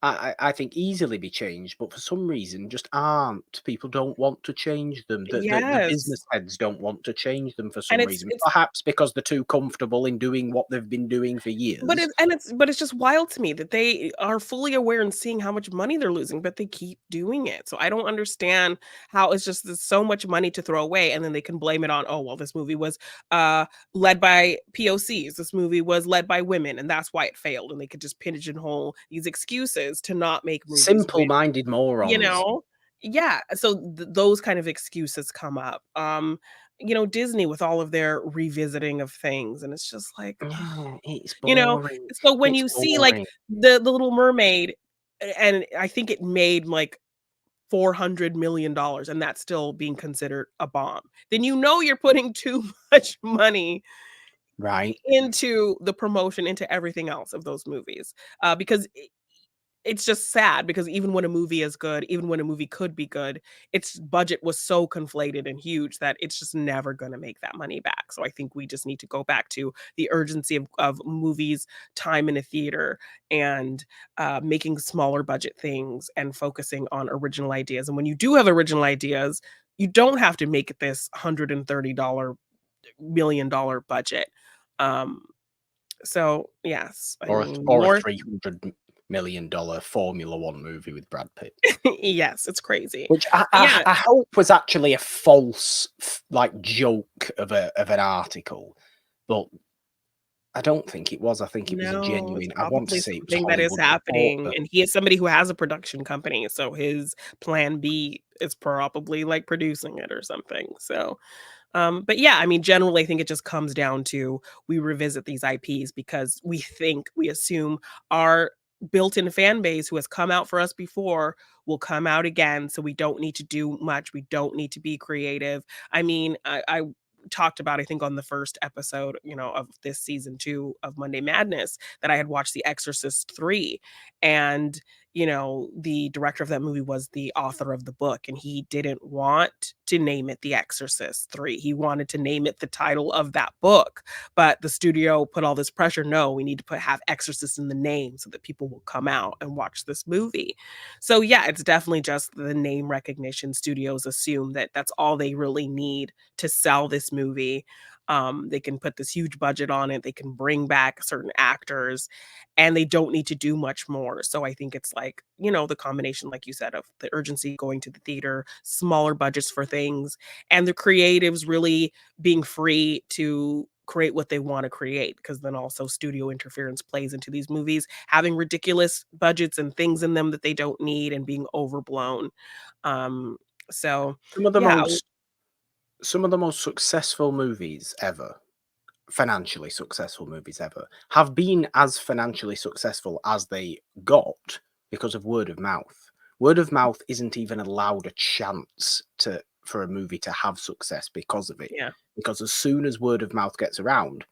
I think easily be changed, but for some reason just aren't. People don't want to change them. The yes. business heads don't want to change them for And some reason. it's Perhaps because they're too comfortable in doing what they've been doing for years. it's just wild to me that they are fully aware and seeing how much money they're losing, but they keep doing it. So I don't understand how it's just there's so much money to throw away, and then they can blame it on, "Oh, well, this movie was, led by POCs. This movie was led by women, and that's why it failed," and they could just pigeonhole these excuses to not make movies with Simple-minded you morons. know? Yeah, so those kind of excuses come up. Disney with all of their revisiting of things, and it's just like, Yeah, it's you know? boring. So when It's you see, like, boring. the Little Mermaid, and I think it made, like, $400,000,000 and that's still being considered a bomb, then you know you're putting too much money Right. into the promotion, into everything else of those movies, because it's just sad because even when a movie is good, even when a movie could be good, its budget was so conflated and huge that it's just never gonna make that money back. So I think we just need to go back to the urgency of movies, time in a theater, and, making smaller budget things and focusing on original ideas. And when you do have original ideas, you don't have to make it this $130 million budget. Um, so yes, I mean or a more. $300 million Formula One movie with Brad Pitt. Yes, it's crazy. Which But yeah, I hope was actually a false like joke of an article, but I don't think it was. I think it was a no, it's genuine. I want to probably say it was something that is Hollywood happening, Reporter. and he is somebody who has a production company, so his plan B is probably, like, producing it or something, so, but yeah, I mean, generally, I think it just comes down to we revisit these IPs because we assume our built-in fan base who has come out for us before will come out again, so we don't need to do much, we don't need to be creative. I mean, I talked about, I think on the first episode, of this season 2 of Monday Madness, that I had watched The Exorcist 3, and the director of that movie was the author of the book, and he didn't want to name it The Exorcist 3. He wanted to name it the title of that book, but the studio put all this pressure. No, we need to have Exorcist in the name so that people will come out and watch this movie. So yeah, it's definitely just the name recognition. Studios assume that that's all they really need to sell this movie. They can put this huge budget on it. They can bring back certain actors, and they don't need to do much more. So I think it's like, the combination, like you said, of the urgency going to the theater, smaller budgets for things, and the creatives really being free to create what they want to create, because then also studio interference plays into these movies having ridiculous budgets and things in them that they don't need and being overblown. Um, so Some of the yeah, most successful movies ever, financially successful movies ever, have been as financially successful as they got because of word of mouth. Word of mouth isn't even allowed a chance for a movie to have success because of it. yeah, Because as soon as word of mouth gets around,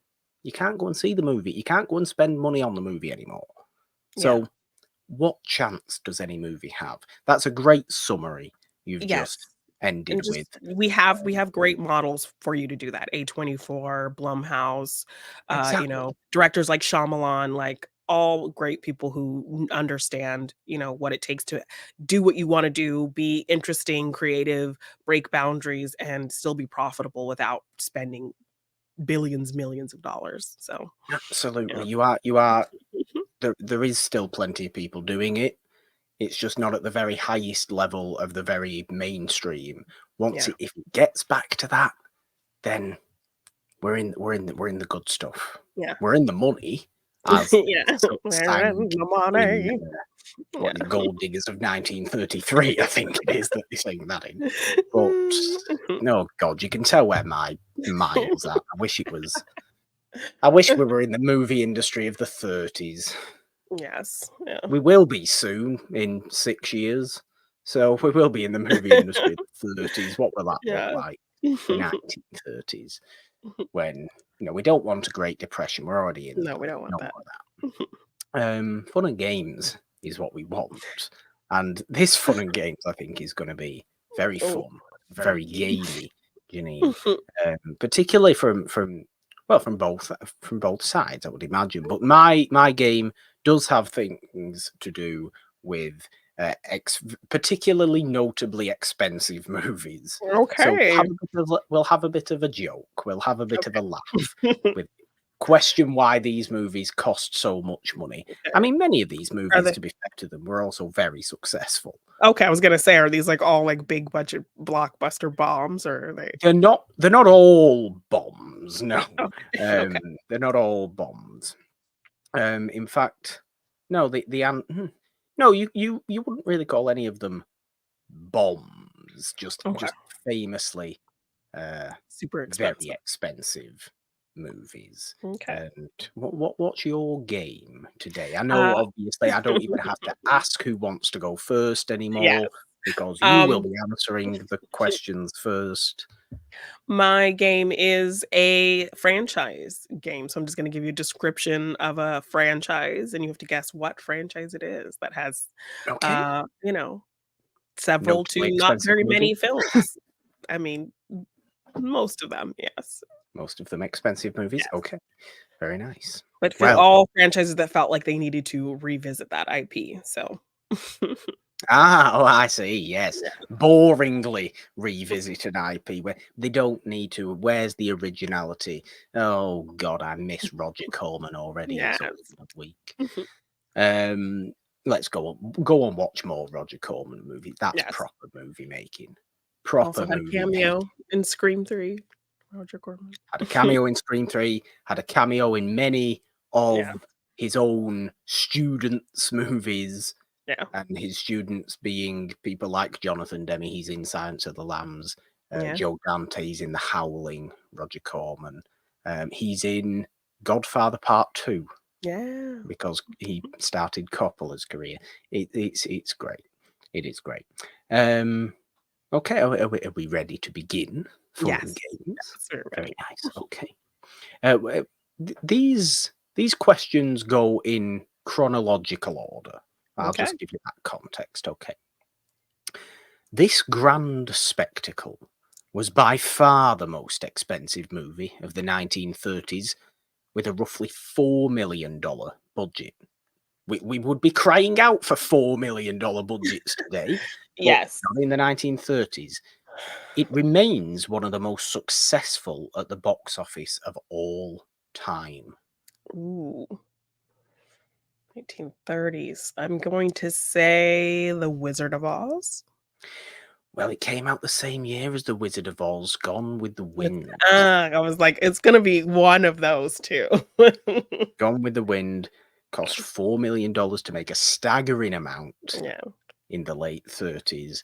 you can't go and see the movie. You can't go and spend money on the movie anymore. yeah. So what chance does any movie have? That's a great summary you've Yes. just ended And just with. we have great models for you to do that. A24, Blumhouse, Exactly. directors like Shyamalan, like all great people who understand, what it takes to do what you want to do, be interesting, creative, break boundaries, and still be profitable without spending billions, millions of dollars. So, Absolutely. yeah. You are there is still plenty of people doing it. It's just not at the very highest level of the very mainstream. Yeah. If it gets back to that, then we're in the good stuff. Yeah. We're in the money, as Yeah. Where is sang the in money? what the Yeah. Gold Diggers of 1933, I think it is that they sing that in. But no, God, you can tell where my mind's at. I wish we were in the movie industry of the 30s. Yes. Yeah. We will be soon in 6 years. So we will be in the movie industry of the 30s. What will that look Yeah. like? The 1930s, when we don't want a Great Depression. We're already in No, that. we don't We want don't that. want that. Fun and games is what we want, and this fun and games I think is going to be very Oh, fun, very very gay. gamey, Janine. Particularly from both sides, I would imagine. But my game does have things to do with particularly notably expensive movies. So Okay. we'll have a bit of a joke. We'll have a bit of a laugh Okay. with question why these movies cost so much money. I mean, many of these Are movies, they to be fair to them, were also very successful. okay, I was gonna say, are these, like, all, like, big budget blockbuster bombs, or are they They're not all bombs. No, okay, okay. they're not all bombs. In fact, no, no, you wouldn't really call any of them bombs. Okay. Just famously uh, Super very expensive. expensive movies. Okay. And what's your game today? I know Uh, obviously I don't even have to ask who wants to go first yes. anymore because you will Um, be answering the questions first. my game is a franchise game, so I'm just gonna give you a description of a franchise, and you have to guess what franchise it is that has, Okay. uh, you know, several to Notably not expensive very movie. many films. I mean, most of them, yes. Most of them expensive movies. Yes. Okay. Very nice. But feel Well, all franchises that felt like they needed to revisit that IP, so Oh, I see. Yes. Boringly revisit an IP where they don't need to. Where's the originality? Oh God, I miss Roger Corman already. It's only Yes. been a week. Um, let's go on, watch more Roger Corman movies. That's Yes. proper movie making. Also Proper had a movie making. cameo in Scream 3, Roger Corman. Had a cameo in Scream 3, had a cameo in many of Yeah, his own students' movies, yeah, and his students being people like Jonathan Demme. He's in Silence of the Lambs. yeah, Joe Dante's in The Howling. Roger Corman. He's in Godfather Part 2 yeah. because he started Coppola's career. It's great. It is great. Okay, are we ready to begin? Fun and Yes, games. yes, we're Very ready. nice. Okay. These questions go in chronological order. I'll Okay. just give you that context. Okay. This grand spectacle was by far the most expensive movie of the 1930s, with a roughly $4 million budget. We would be crying out for $4 million budgets today, but Yes. not in the 1930s. It remains one of the most successful at the box office of all time. Ooh, 1930s. I'm going to say The Wizard of Oz. Well, it came out the same year as The Wizard of Oz, Gone with the With Wind. I was like, it's gonna be one of those 2. Gone with the Wind cost $4 million to make, a staggering amount Yeah, in the late 30s,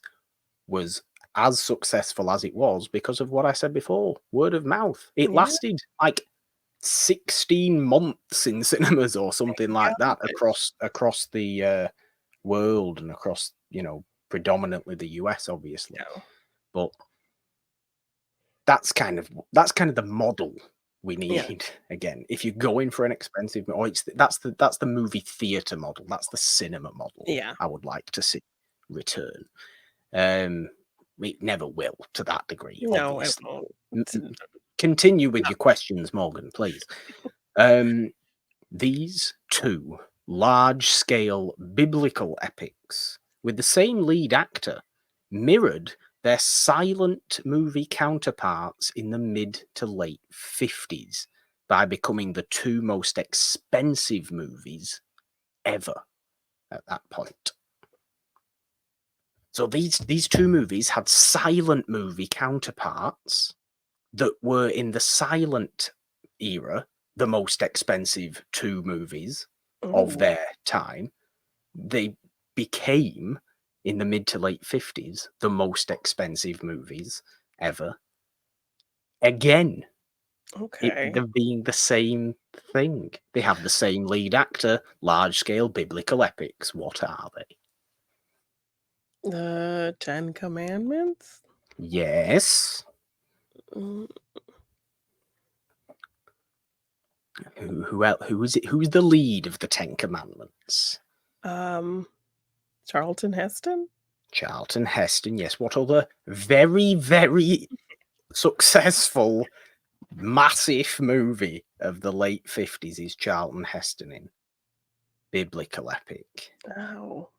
was as successful as it was because of what I said before, word of mouth. It yeah, lasted like 16 months in cinemas or something like yeah, that across the world and across, predominantly the US, obviously. yeah, But that's kind of the model we yeah, need. Again, if you're going for an expensive, or that's the movie theater model, that's the cinema model yeah. I would like to see return. Um, it never will to that degree, No, it obviously. won't. M- It's m- Continue with no. your questions, Morgan, please. Um, these two large-scale biblical epics with the same lead actor mirrored their silent movie counterparts in the mid to late 50s by becoming the two most expensive movies ever at that point. So these two movies had silent movie counterparts that were in the silent era the most expensive two movies of Ooh, their time. They became, in the mid to late 50s, the most expensive movies ever. Again, okay. they're being the same thing. They have the same lead actor, large scale biblical epics. What are they? The 10 Commandments? Yes. Mm, Who is it? Who's the lead of the Ten Commandments? um, Charlton Heston? Charlton Heston. Yes. What other very, very successful, massive movie of the late 50s is Charlton Heston in? Biblical epic. Oh,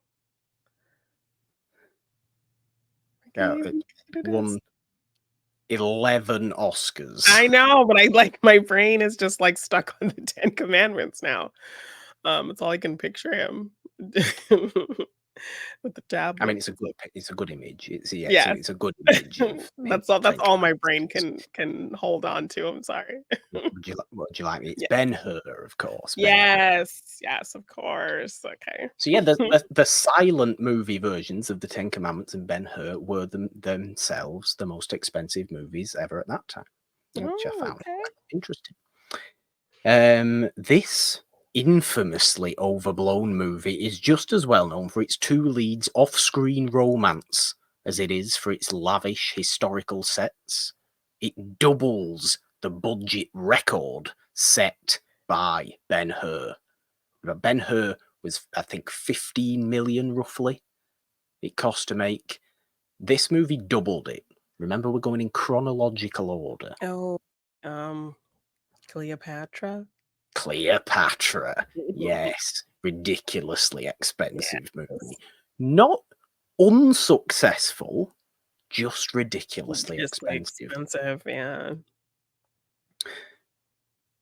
I can't It even think what it is. won 11 Oscars. I know, but I like my brain is just like stuck on the 10 Commandments now. It's all I can picture him with the I mean, tablets. it's a good image. Yes. It's a good image of That's 10 all my brain Commandments. can hold on to, I'm sorry. Would you like me? It's Yeah. Ben-Hur, of course. Ben-Hur. Yes, yes, of course, okay. So yeah, the silent movie versions of the Ten Commandments and Ben-Hur were themselves the most expensive movies ever at that time, which I Oh, found okay. quite interesting. This infamously overblown movie is just as well known for its two leads off-screen romance as it is for its lavish historical sets. It doubles the budget record set by Ben-Hur. Ben-Hur was, I think, 15 million roughly it cost to make. This movie doubled it. Remember, we're going in chronological order. Oh, um, Cleopatra? Cleopatra. Yes. Ridiculously Yeah. expensive movie. Not unsuccessful, just ridiculously Just expensive. expensive, yeah.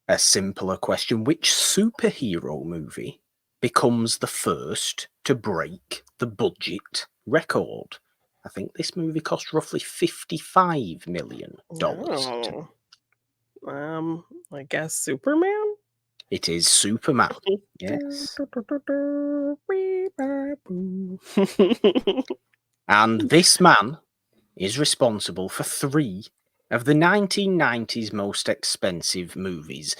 A simpler question: which superhero movie becomes the first to break the budget record? I think this movie cost roughly $55 million. Oh, I guess Superman? It is Superman. Yes. And this man is responsible for 3 of the 1990s most expensive movies,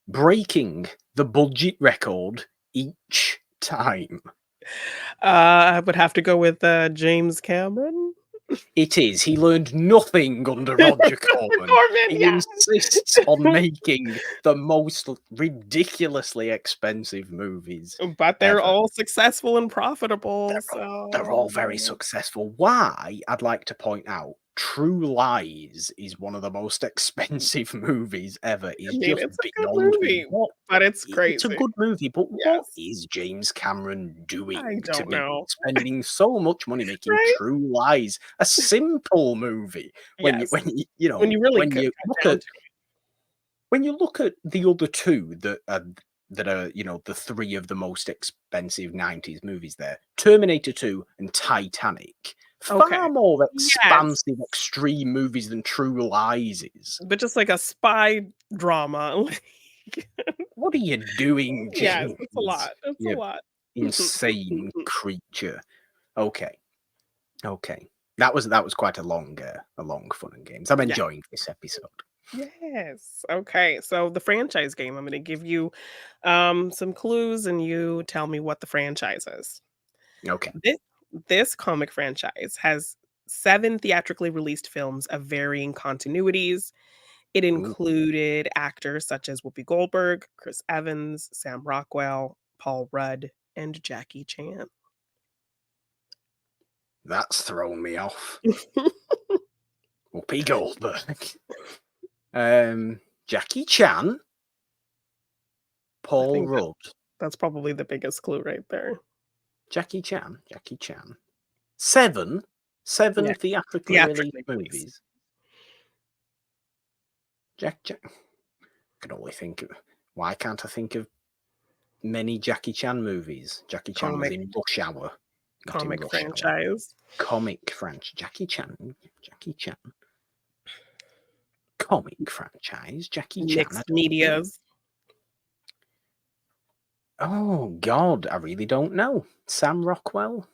breaking the budget record each time. I would have to go with, James Cameron? It is. He learned nothing under Roger Corman. Corman, He yeah. insists on making the most ridiculously expensive movies But they're ever. all successful and profitable, They're all so very successful. Why, I'd like to point out, True Lies is one of the most expensive movies ever. I Is mean, just it's a good beyond me. movie, but it's It's a crazy. good movie, but what Yes. is James Cameron doing I to don't be know. spending so much money making Right? True Lies, a simple movie? When you Yes. when you you When know you really when cut you look down at to when you look at the other two that are the 3 of the most expensive 90s movies there, Terminator 2 and Titanic, okay. far more Yes. expansive, extreme movies than True Lies is. But just like a spy drama, like What are you doing, yes, it's a James? lot, it's a You lot. insane creature. Okay, okay. That was quite a long fun and games. I'm Yeah. enjoying this episode. Yes. Okay, so the franchise game, I'm gonna give you, some clues, and you tell me what the franchise is. Okay. This this comic franchise has 7 theatrically released films of varying continuities. It Ooh, included actors such as Whoopi Goldberg, Chris Evans, Sam Rockwell, Paul Rudd, and Jackie Chan. that's thrown me off. Whoopi Goldberg. Jackie Chan, I Paul think Rudd. that's probably the biggest clue right there. Jackie Chan. 7? 7 Yeah, theatrically released theatrically released. movies. Jack. I can only think of. Why can't I think of many Jackie Chan movies? Jackie Chan was Comic in Rush Hour, not in comic Rush Hour. franchise. Comic French. Jackie Chan. Comic franchise. Jackie Chan. I Mixed don't know. medias. Oh God, I really don't know. Sam Rockwell.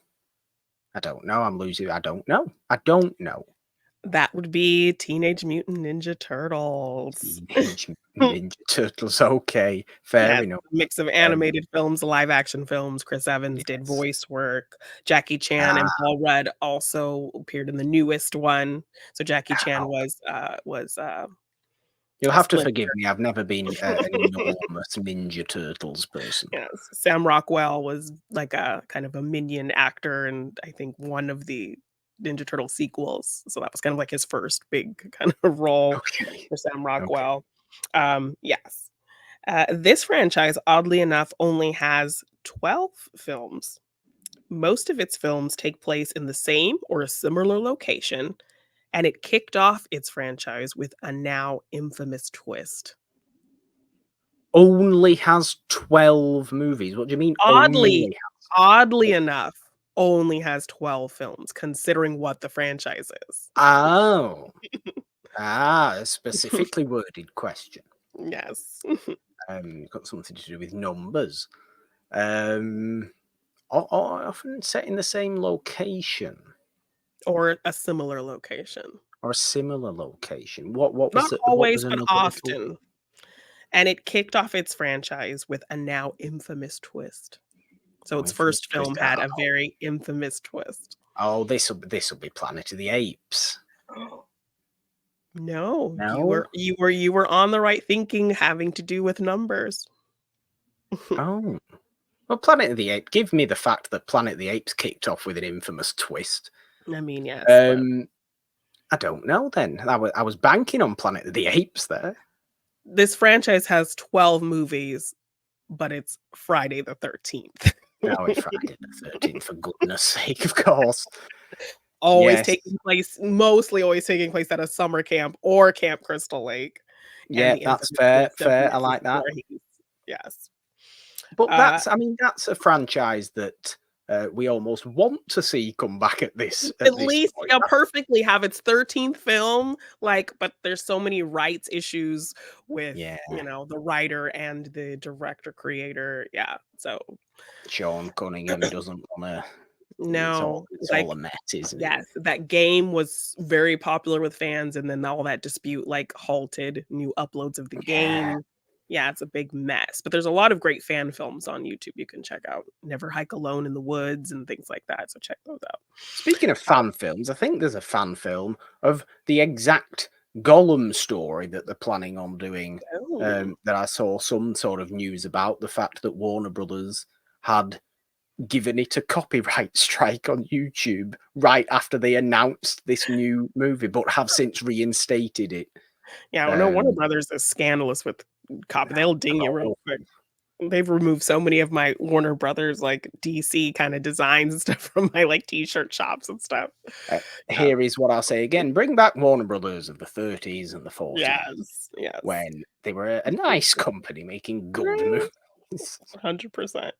I don't know. I'm losing. I don't know. I don't know. That would be Teenage Mutant Ninja Turtles. Teenage Mutant Ninja Turtles. Okay, fair Yes, enough. a mix of Um, animated films, live action films. Chris Evans did yes. voice work. Jackie Chan and Ah, Paul Rudd also appeared in the newest one. So Jackie Chan ow. was You'll a have to Splinter. forgive me. I've never been an enormous Ninja Turtles person. Yes, Sam Rockwell was like a kind of a minion actor, and I think one of the Ninja Turtle sequels. So that was kind of like his first big kind of role Okay. for Sam Okay. Rockwell. Yes. This franchise, oddly enough, only has 12 films. Most of its films take place in the same or a similar location, and it kicked off its franchise with a now infamous twist. Only has 12 movies. What do you mean Oddly only oddly has? enough, only has 12 films considering what the franchise is. Oh. A specifically worded question. Yes. Got something to do with numbers. Um, often set in the same location Or a similar location. or a similar location. What Not was it? What always, was but another little? often. And it kicked off its franchise with a now infamous twist. So Oh, its infamous first twist. film had a very infamous twist. Oh, this will be Planet of the Apes. No, No. you were on the right thinking having to do with numbers. Oh. Well, Planet of the Apes. Give me the fact that Planet of the Apes kicked off with an infamous twist. I mean, yes, but Um, I don't know. Then I was banking on Planet of the Apes there. this franchise has 12 movies, but it's Friday the 13th. Now it's Friday the 13th, for goodness sake, of course. Always Yes. taking place mostly always taking place at a summer camp or Camp Crystal Lake, and Yeah, the that's infamous fair, list of fair, I Mrs. like that. Voorhees. Yes. But Uh, that's a franchise that, we almost want to see come back at this at least, point. yeah, That's perfectly have its 13th film, like, but there's so many rights issues with, yeah, the writer and the director creator. Yeah, so Sean Cunningham doesn't wanna no, it's all like, a mess, isn't it? yes, that game was very popular with fans, and then all that dispute, like, halted new uploads of the Yeah. game. Yeah, it's a big mess, but there's a lot of great fan films on YouTube you can check out. Never Hike Alone in the Woods and things like that, so check those out. Speaking of fan films, I think there's a fan film of the exact Gollum story that they're planning on doing, Oh, that I saw some sort of news about, the fact that Warner Brothers had given it a copyright strike on YouTube right after they announced this new movie, but have since reinstated it. yeah, I know Warner Um, Brothers is scandalous with they'll ding you real oh, quick. They've removed so many of my Warner Brothers, like, DC kinda designs and stuff from my, like, t-shirt shops and stuff. uh, Yeah. here is what I'll say again: bring back Warner Brothers of the 30s and the 40s, Yes, yes. when they were a nice company making good Right, movies. 100%.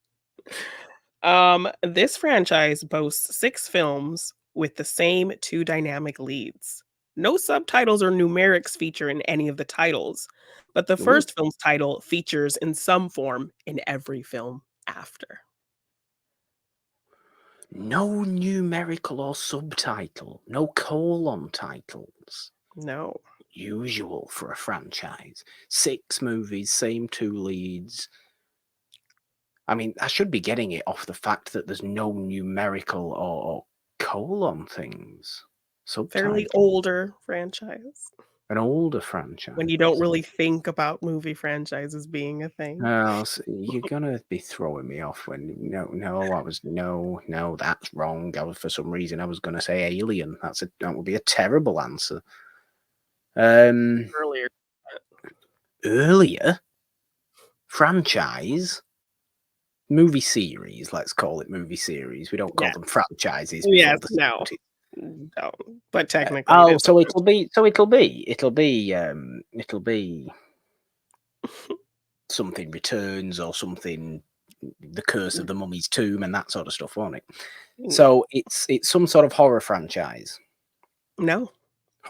This franchise boasts 6 films with the same 2 dynamic leads. No subtitles or numerics feature in any of the titles, but the Ooh. first film's title features in some form in every film after. No numerical or subtitle, no colon titles. No, Usual for a franchise. 6 movies, same 2 leads. I mean, I should be getting it off the fact that there's no numerical or colon things. fairly Subtitle. older franchise An older when you don't franchise. really think about movie franchises being a thing. Oh, you're gonna be throwing me off when no, that's wrong. For some reason I was gonna say Alien. That would be a terrible answer. Um, Earlier. Earlier franchise movie series. Let's call it movie series. We don't call Yeah. them franchises Yes, before the no. 70s. No, but technically it Oh, is a so franchise. it'll be something Returns or something, The Curse of the Mummy's Tomb and that sort of stuff, won't it? So it's some sort of horror franchise. No.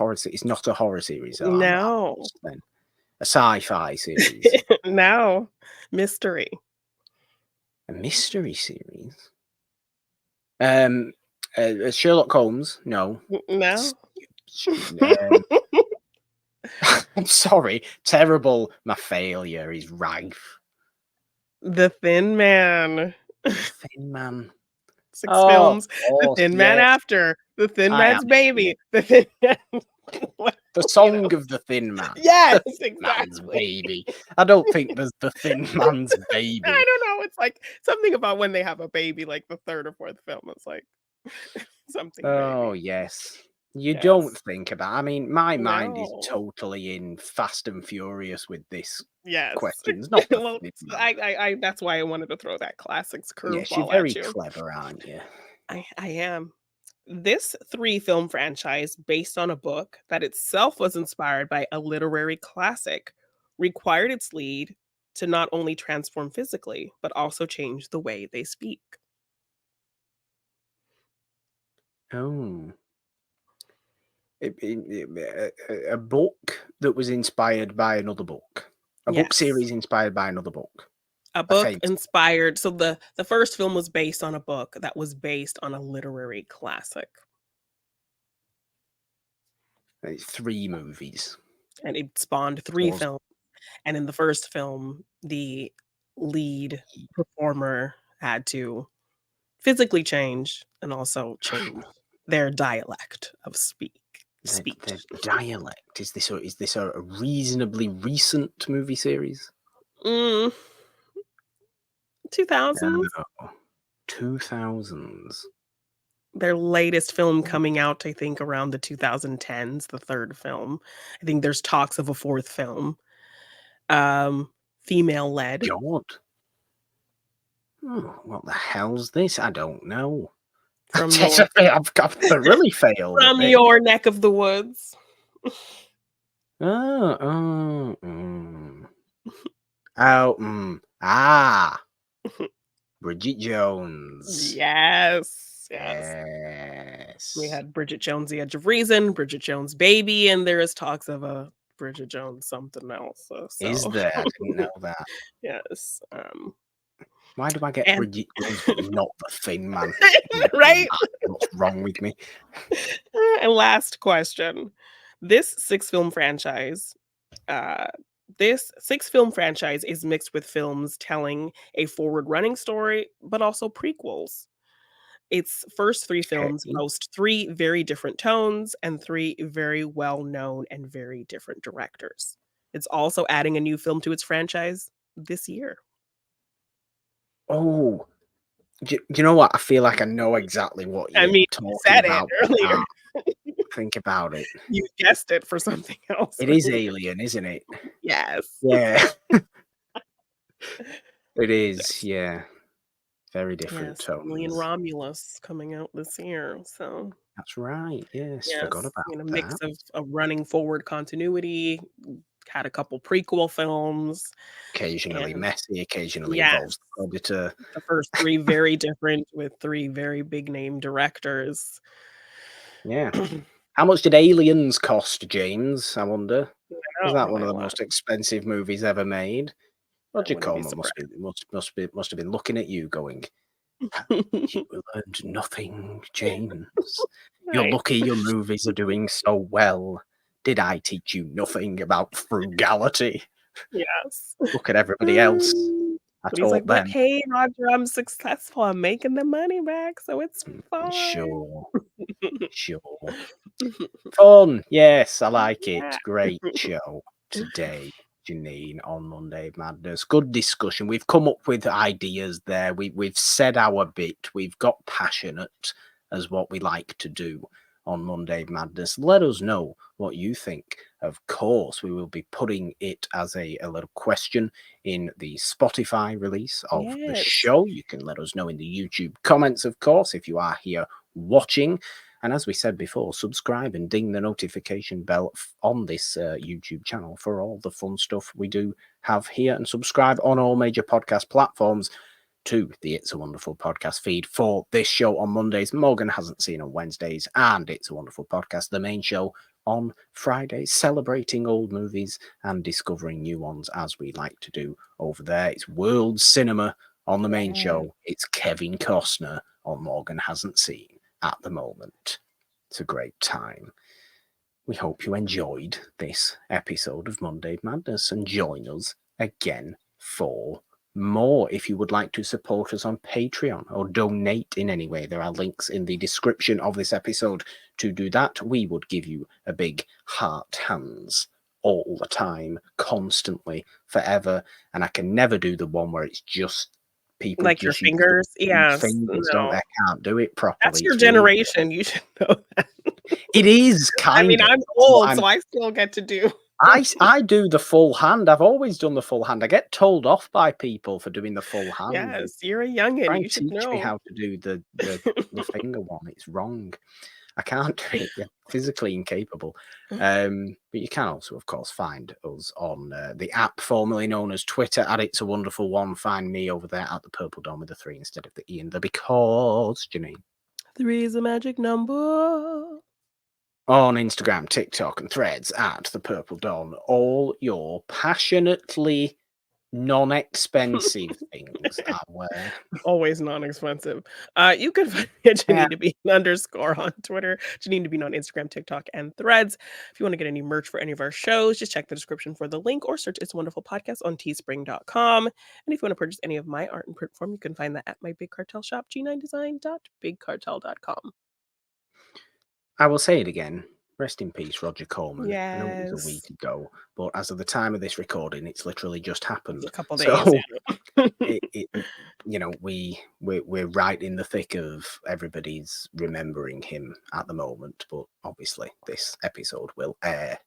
It's not a horror series. So I'm No. lost then. A sci-fi series, No. Mystery. a mystery series. Um, Sherlock Holmes. No. No. S- Um, I'm sorry. Terrible. My failure is rife. The Thin Man. Thin Man. 6 Oh, of films. The course. Thin Man Yes, After. The Thin I Man's am Baby. idiot. The Thin Man well, The you know. Song of the Thin Man. Yes, The Thin Man's exactly. Baby. I don't think there's the Thin Man's I Baby. don't know, it's like something about when they have a baby, like the 3rd or 4th film, it's like something Oh, baby. yes. You don't Yes. think about I mean, my mind is No. totally in Fast and Furious with this Yes. questions, not the Well, Thin so Man. I that's why I wanted to throw that classics Yes, you're curveball at very you. clever, aren't you? I am. This 3-film franchise, based on a book that itself was inspired by a literary classic, required its lead to not only transform physically, but also change the way they speak. Oh. A book that was inspired by another book. A book Yes. series inspired by another book. A A book famous book. inspired so the first film was based on a book that was based on a literary classic, And it's 3 movies. and it spawned 3 Pause. films, and in the first film, the lead performer had to physically change and also change their dialect of The speech. dialect. Is this a reasonably recent movie series? Mm, 2000s? No. 2000s. Their latest film coming out, I think, around the 2010s, the 3rd film. I think there's talks of a 4th film. Um, female-led. God. What the hell's this? I don't know. From your I've thoroughly failed at from this. your neck of the woods. Oh, ah, Bridget Jones. Yes. Yes. We Yes. had Bridget Jones, The Edge of Reason, Bridget Jones' Baby, and there is talks of a Bridget Jones something else. Is So there? I didn't know that. yes. Why do I get And Bridget Jones but not the Thin Man? right. What's wrong with me? And last question. This six film franchise, uh, this six film franchise is mixed with films telling a forward running story, but also prequels. Its first three films Okay. boast three very different tones and three very well known and very different directors. It's also adding a new film to its franchise this year. Oh, do you know what? I feel like I know exactly what I you're mean, you talking said it about, but I earlier. can't think about it. You guessed it for something else It is earlier. Alien, isn't it? Yes. Yeah, it is. Yeah, very different Yes, Emily and tones. Romulus coming out this year, so That's right. Yes, forgot yes, about a mix that. of running forward continuity, had a couple prequel films, Occasionally and messy, occasionally yes, involves the Predator. the first 3 very different with 3 very big name directors. Yeah. How much did Aliens cost, James? I wonder. Was Oh, that one of a the lot. most expensive movies ever made? I Roger wouldn't be Corman surprised. must have been looking at you going, "You learned nothing, James. You're Right. lucky your movies are doing so well. Did I teach you nothing about frugality? Yes. Look at everybody else. I But he's like, taught "But them." hey, Roger, I'm successful. I'm making the money back, so it's fine." Sure, sure. Fun. Yes, I like Yeah. it. Great show today, Jeannine, on Monday Madness. Good discussion. We've come up with ideas there. We've said our bit. We've got passionate as what we like to do on Monday Madness. Let us know what you think. Of course, we will be putting it as a little question in the Spotify release of the Yes. show. You can let us know in the YouTube comments, of course, if you are here watching. And as we said before, subscribe and ding the notification bell on this YouTube channel for all the fun stuff we do have here. And subscribe on all major podcast platforms to the It's a Wonderful Podcast feed for this show on Mondays. Morgan Hasn't Seen on Wednesdays, and It's a Wonderful Podcast, the main show, on Fridays, celebrating old movies and discovering new ones as we like to do over there. It's World Cinema on the main Yeah. show. It's Kevin Costner on Morgan Hasn't Seen at the moment. It's a great time. We hope you enjoyed this episode of Monday Madness and join us again for more. If you would like to support us on Patreon or donate in any way, there are links in the description of this episode to do that. We would give you a big heart hands all the time, constantly, forever. And I can never do the one where it's just people Like your just use the fingers? Yes. fingers, don't No. they? I can't do it That's properly. your It's really generation. You should know that. it is I mean, kind of, I'm but old, so I still get to do I do the full hand. I've always done the full hand. I get told off by people for doing the full hand. They Yes, you're a youngin', try you and should teach me know. how to do the finger one. It's wrong. I can't do it. I'm physically incapable. But you can also, of course, find us on the app formerly known as Twitter at It's a Wonderful One. Find me over there at the Purple Dome with the 3 instead of the E in the because, Janine. 3 is a magic number. On Instagram, TikTok, and Threads at the Purple Dawn. All your passionately non-expensive things are where. Always non-expensive. You can find me at Yeah. Janine to be _ on Twitter, Janine to be on Instagram, TikTok, and Threads. If you want to get any merch for any of our shows, just check the description for the link or search It's a Wonderful Podcast on teespring.com. And if you want to purchase any of my art in print form, you can find that at my Big Cartel shop, g9design.bigcartel.com. I will say it again. Rest in peace, Roger Corman. I know it was a Yes. week ago, but as of the time of this recording, it's literally just happened. A couple days. So Yeah. we're right in the thick of everybody's remembering him at the moment. But obviously, this episode will air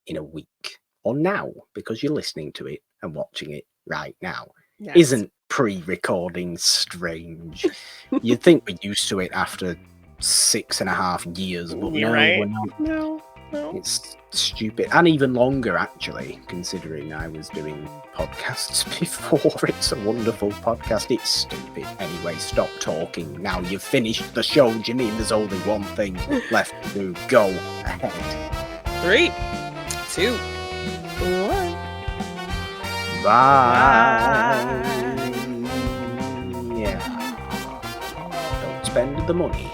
in a week or now because you're listening to it and watching it right now. Yes. Isn't pre-recording strange? You'd think we're used to it after 6.5 years, but You're no, we're right. not. No, no. It's stupid. And even longer, actually, considering I was doing podcasts before. It's a wonderful podcast. It's stupid. Anyway, stop talking. Now you've finished the show, Jeannine. There's only one thing left to do. Go ahead. 3, 2, 1. Bye. Yeah. Don't spend the money.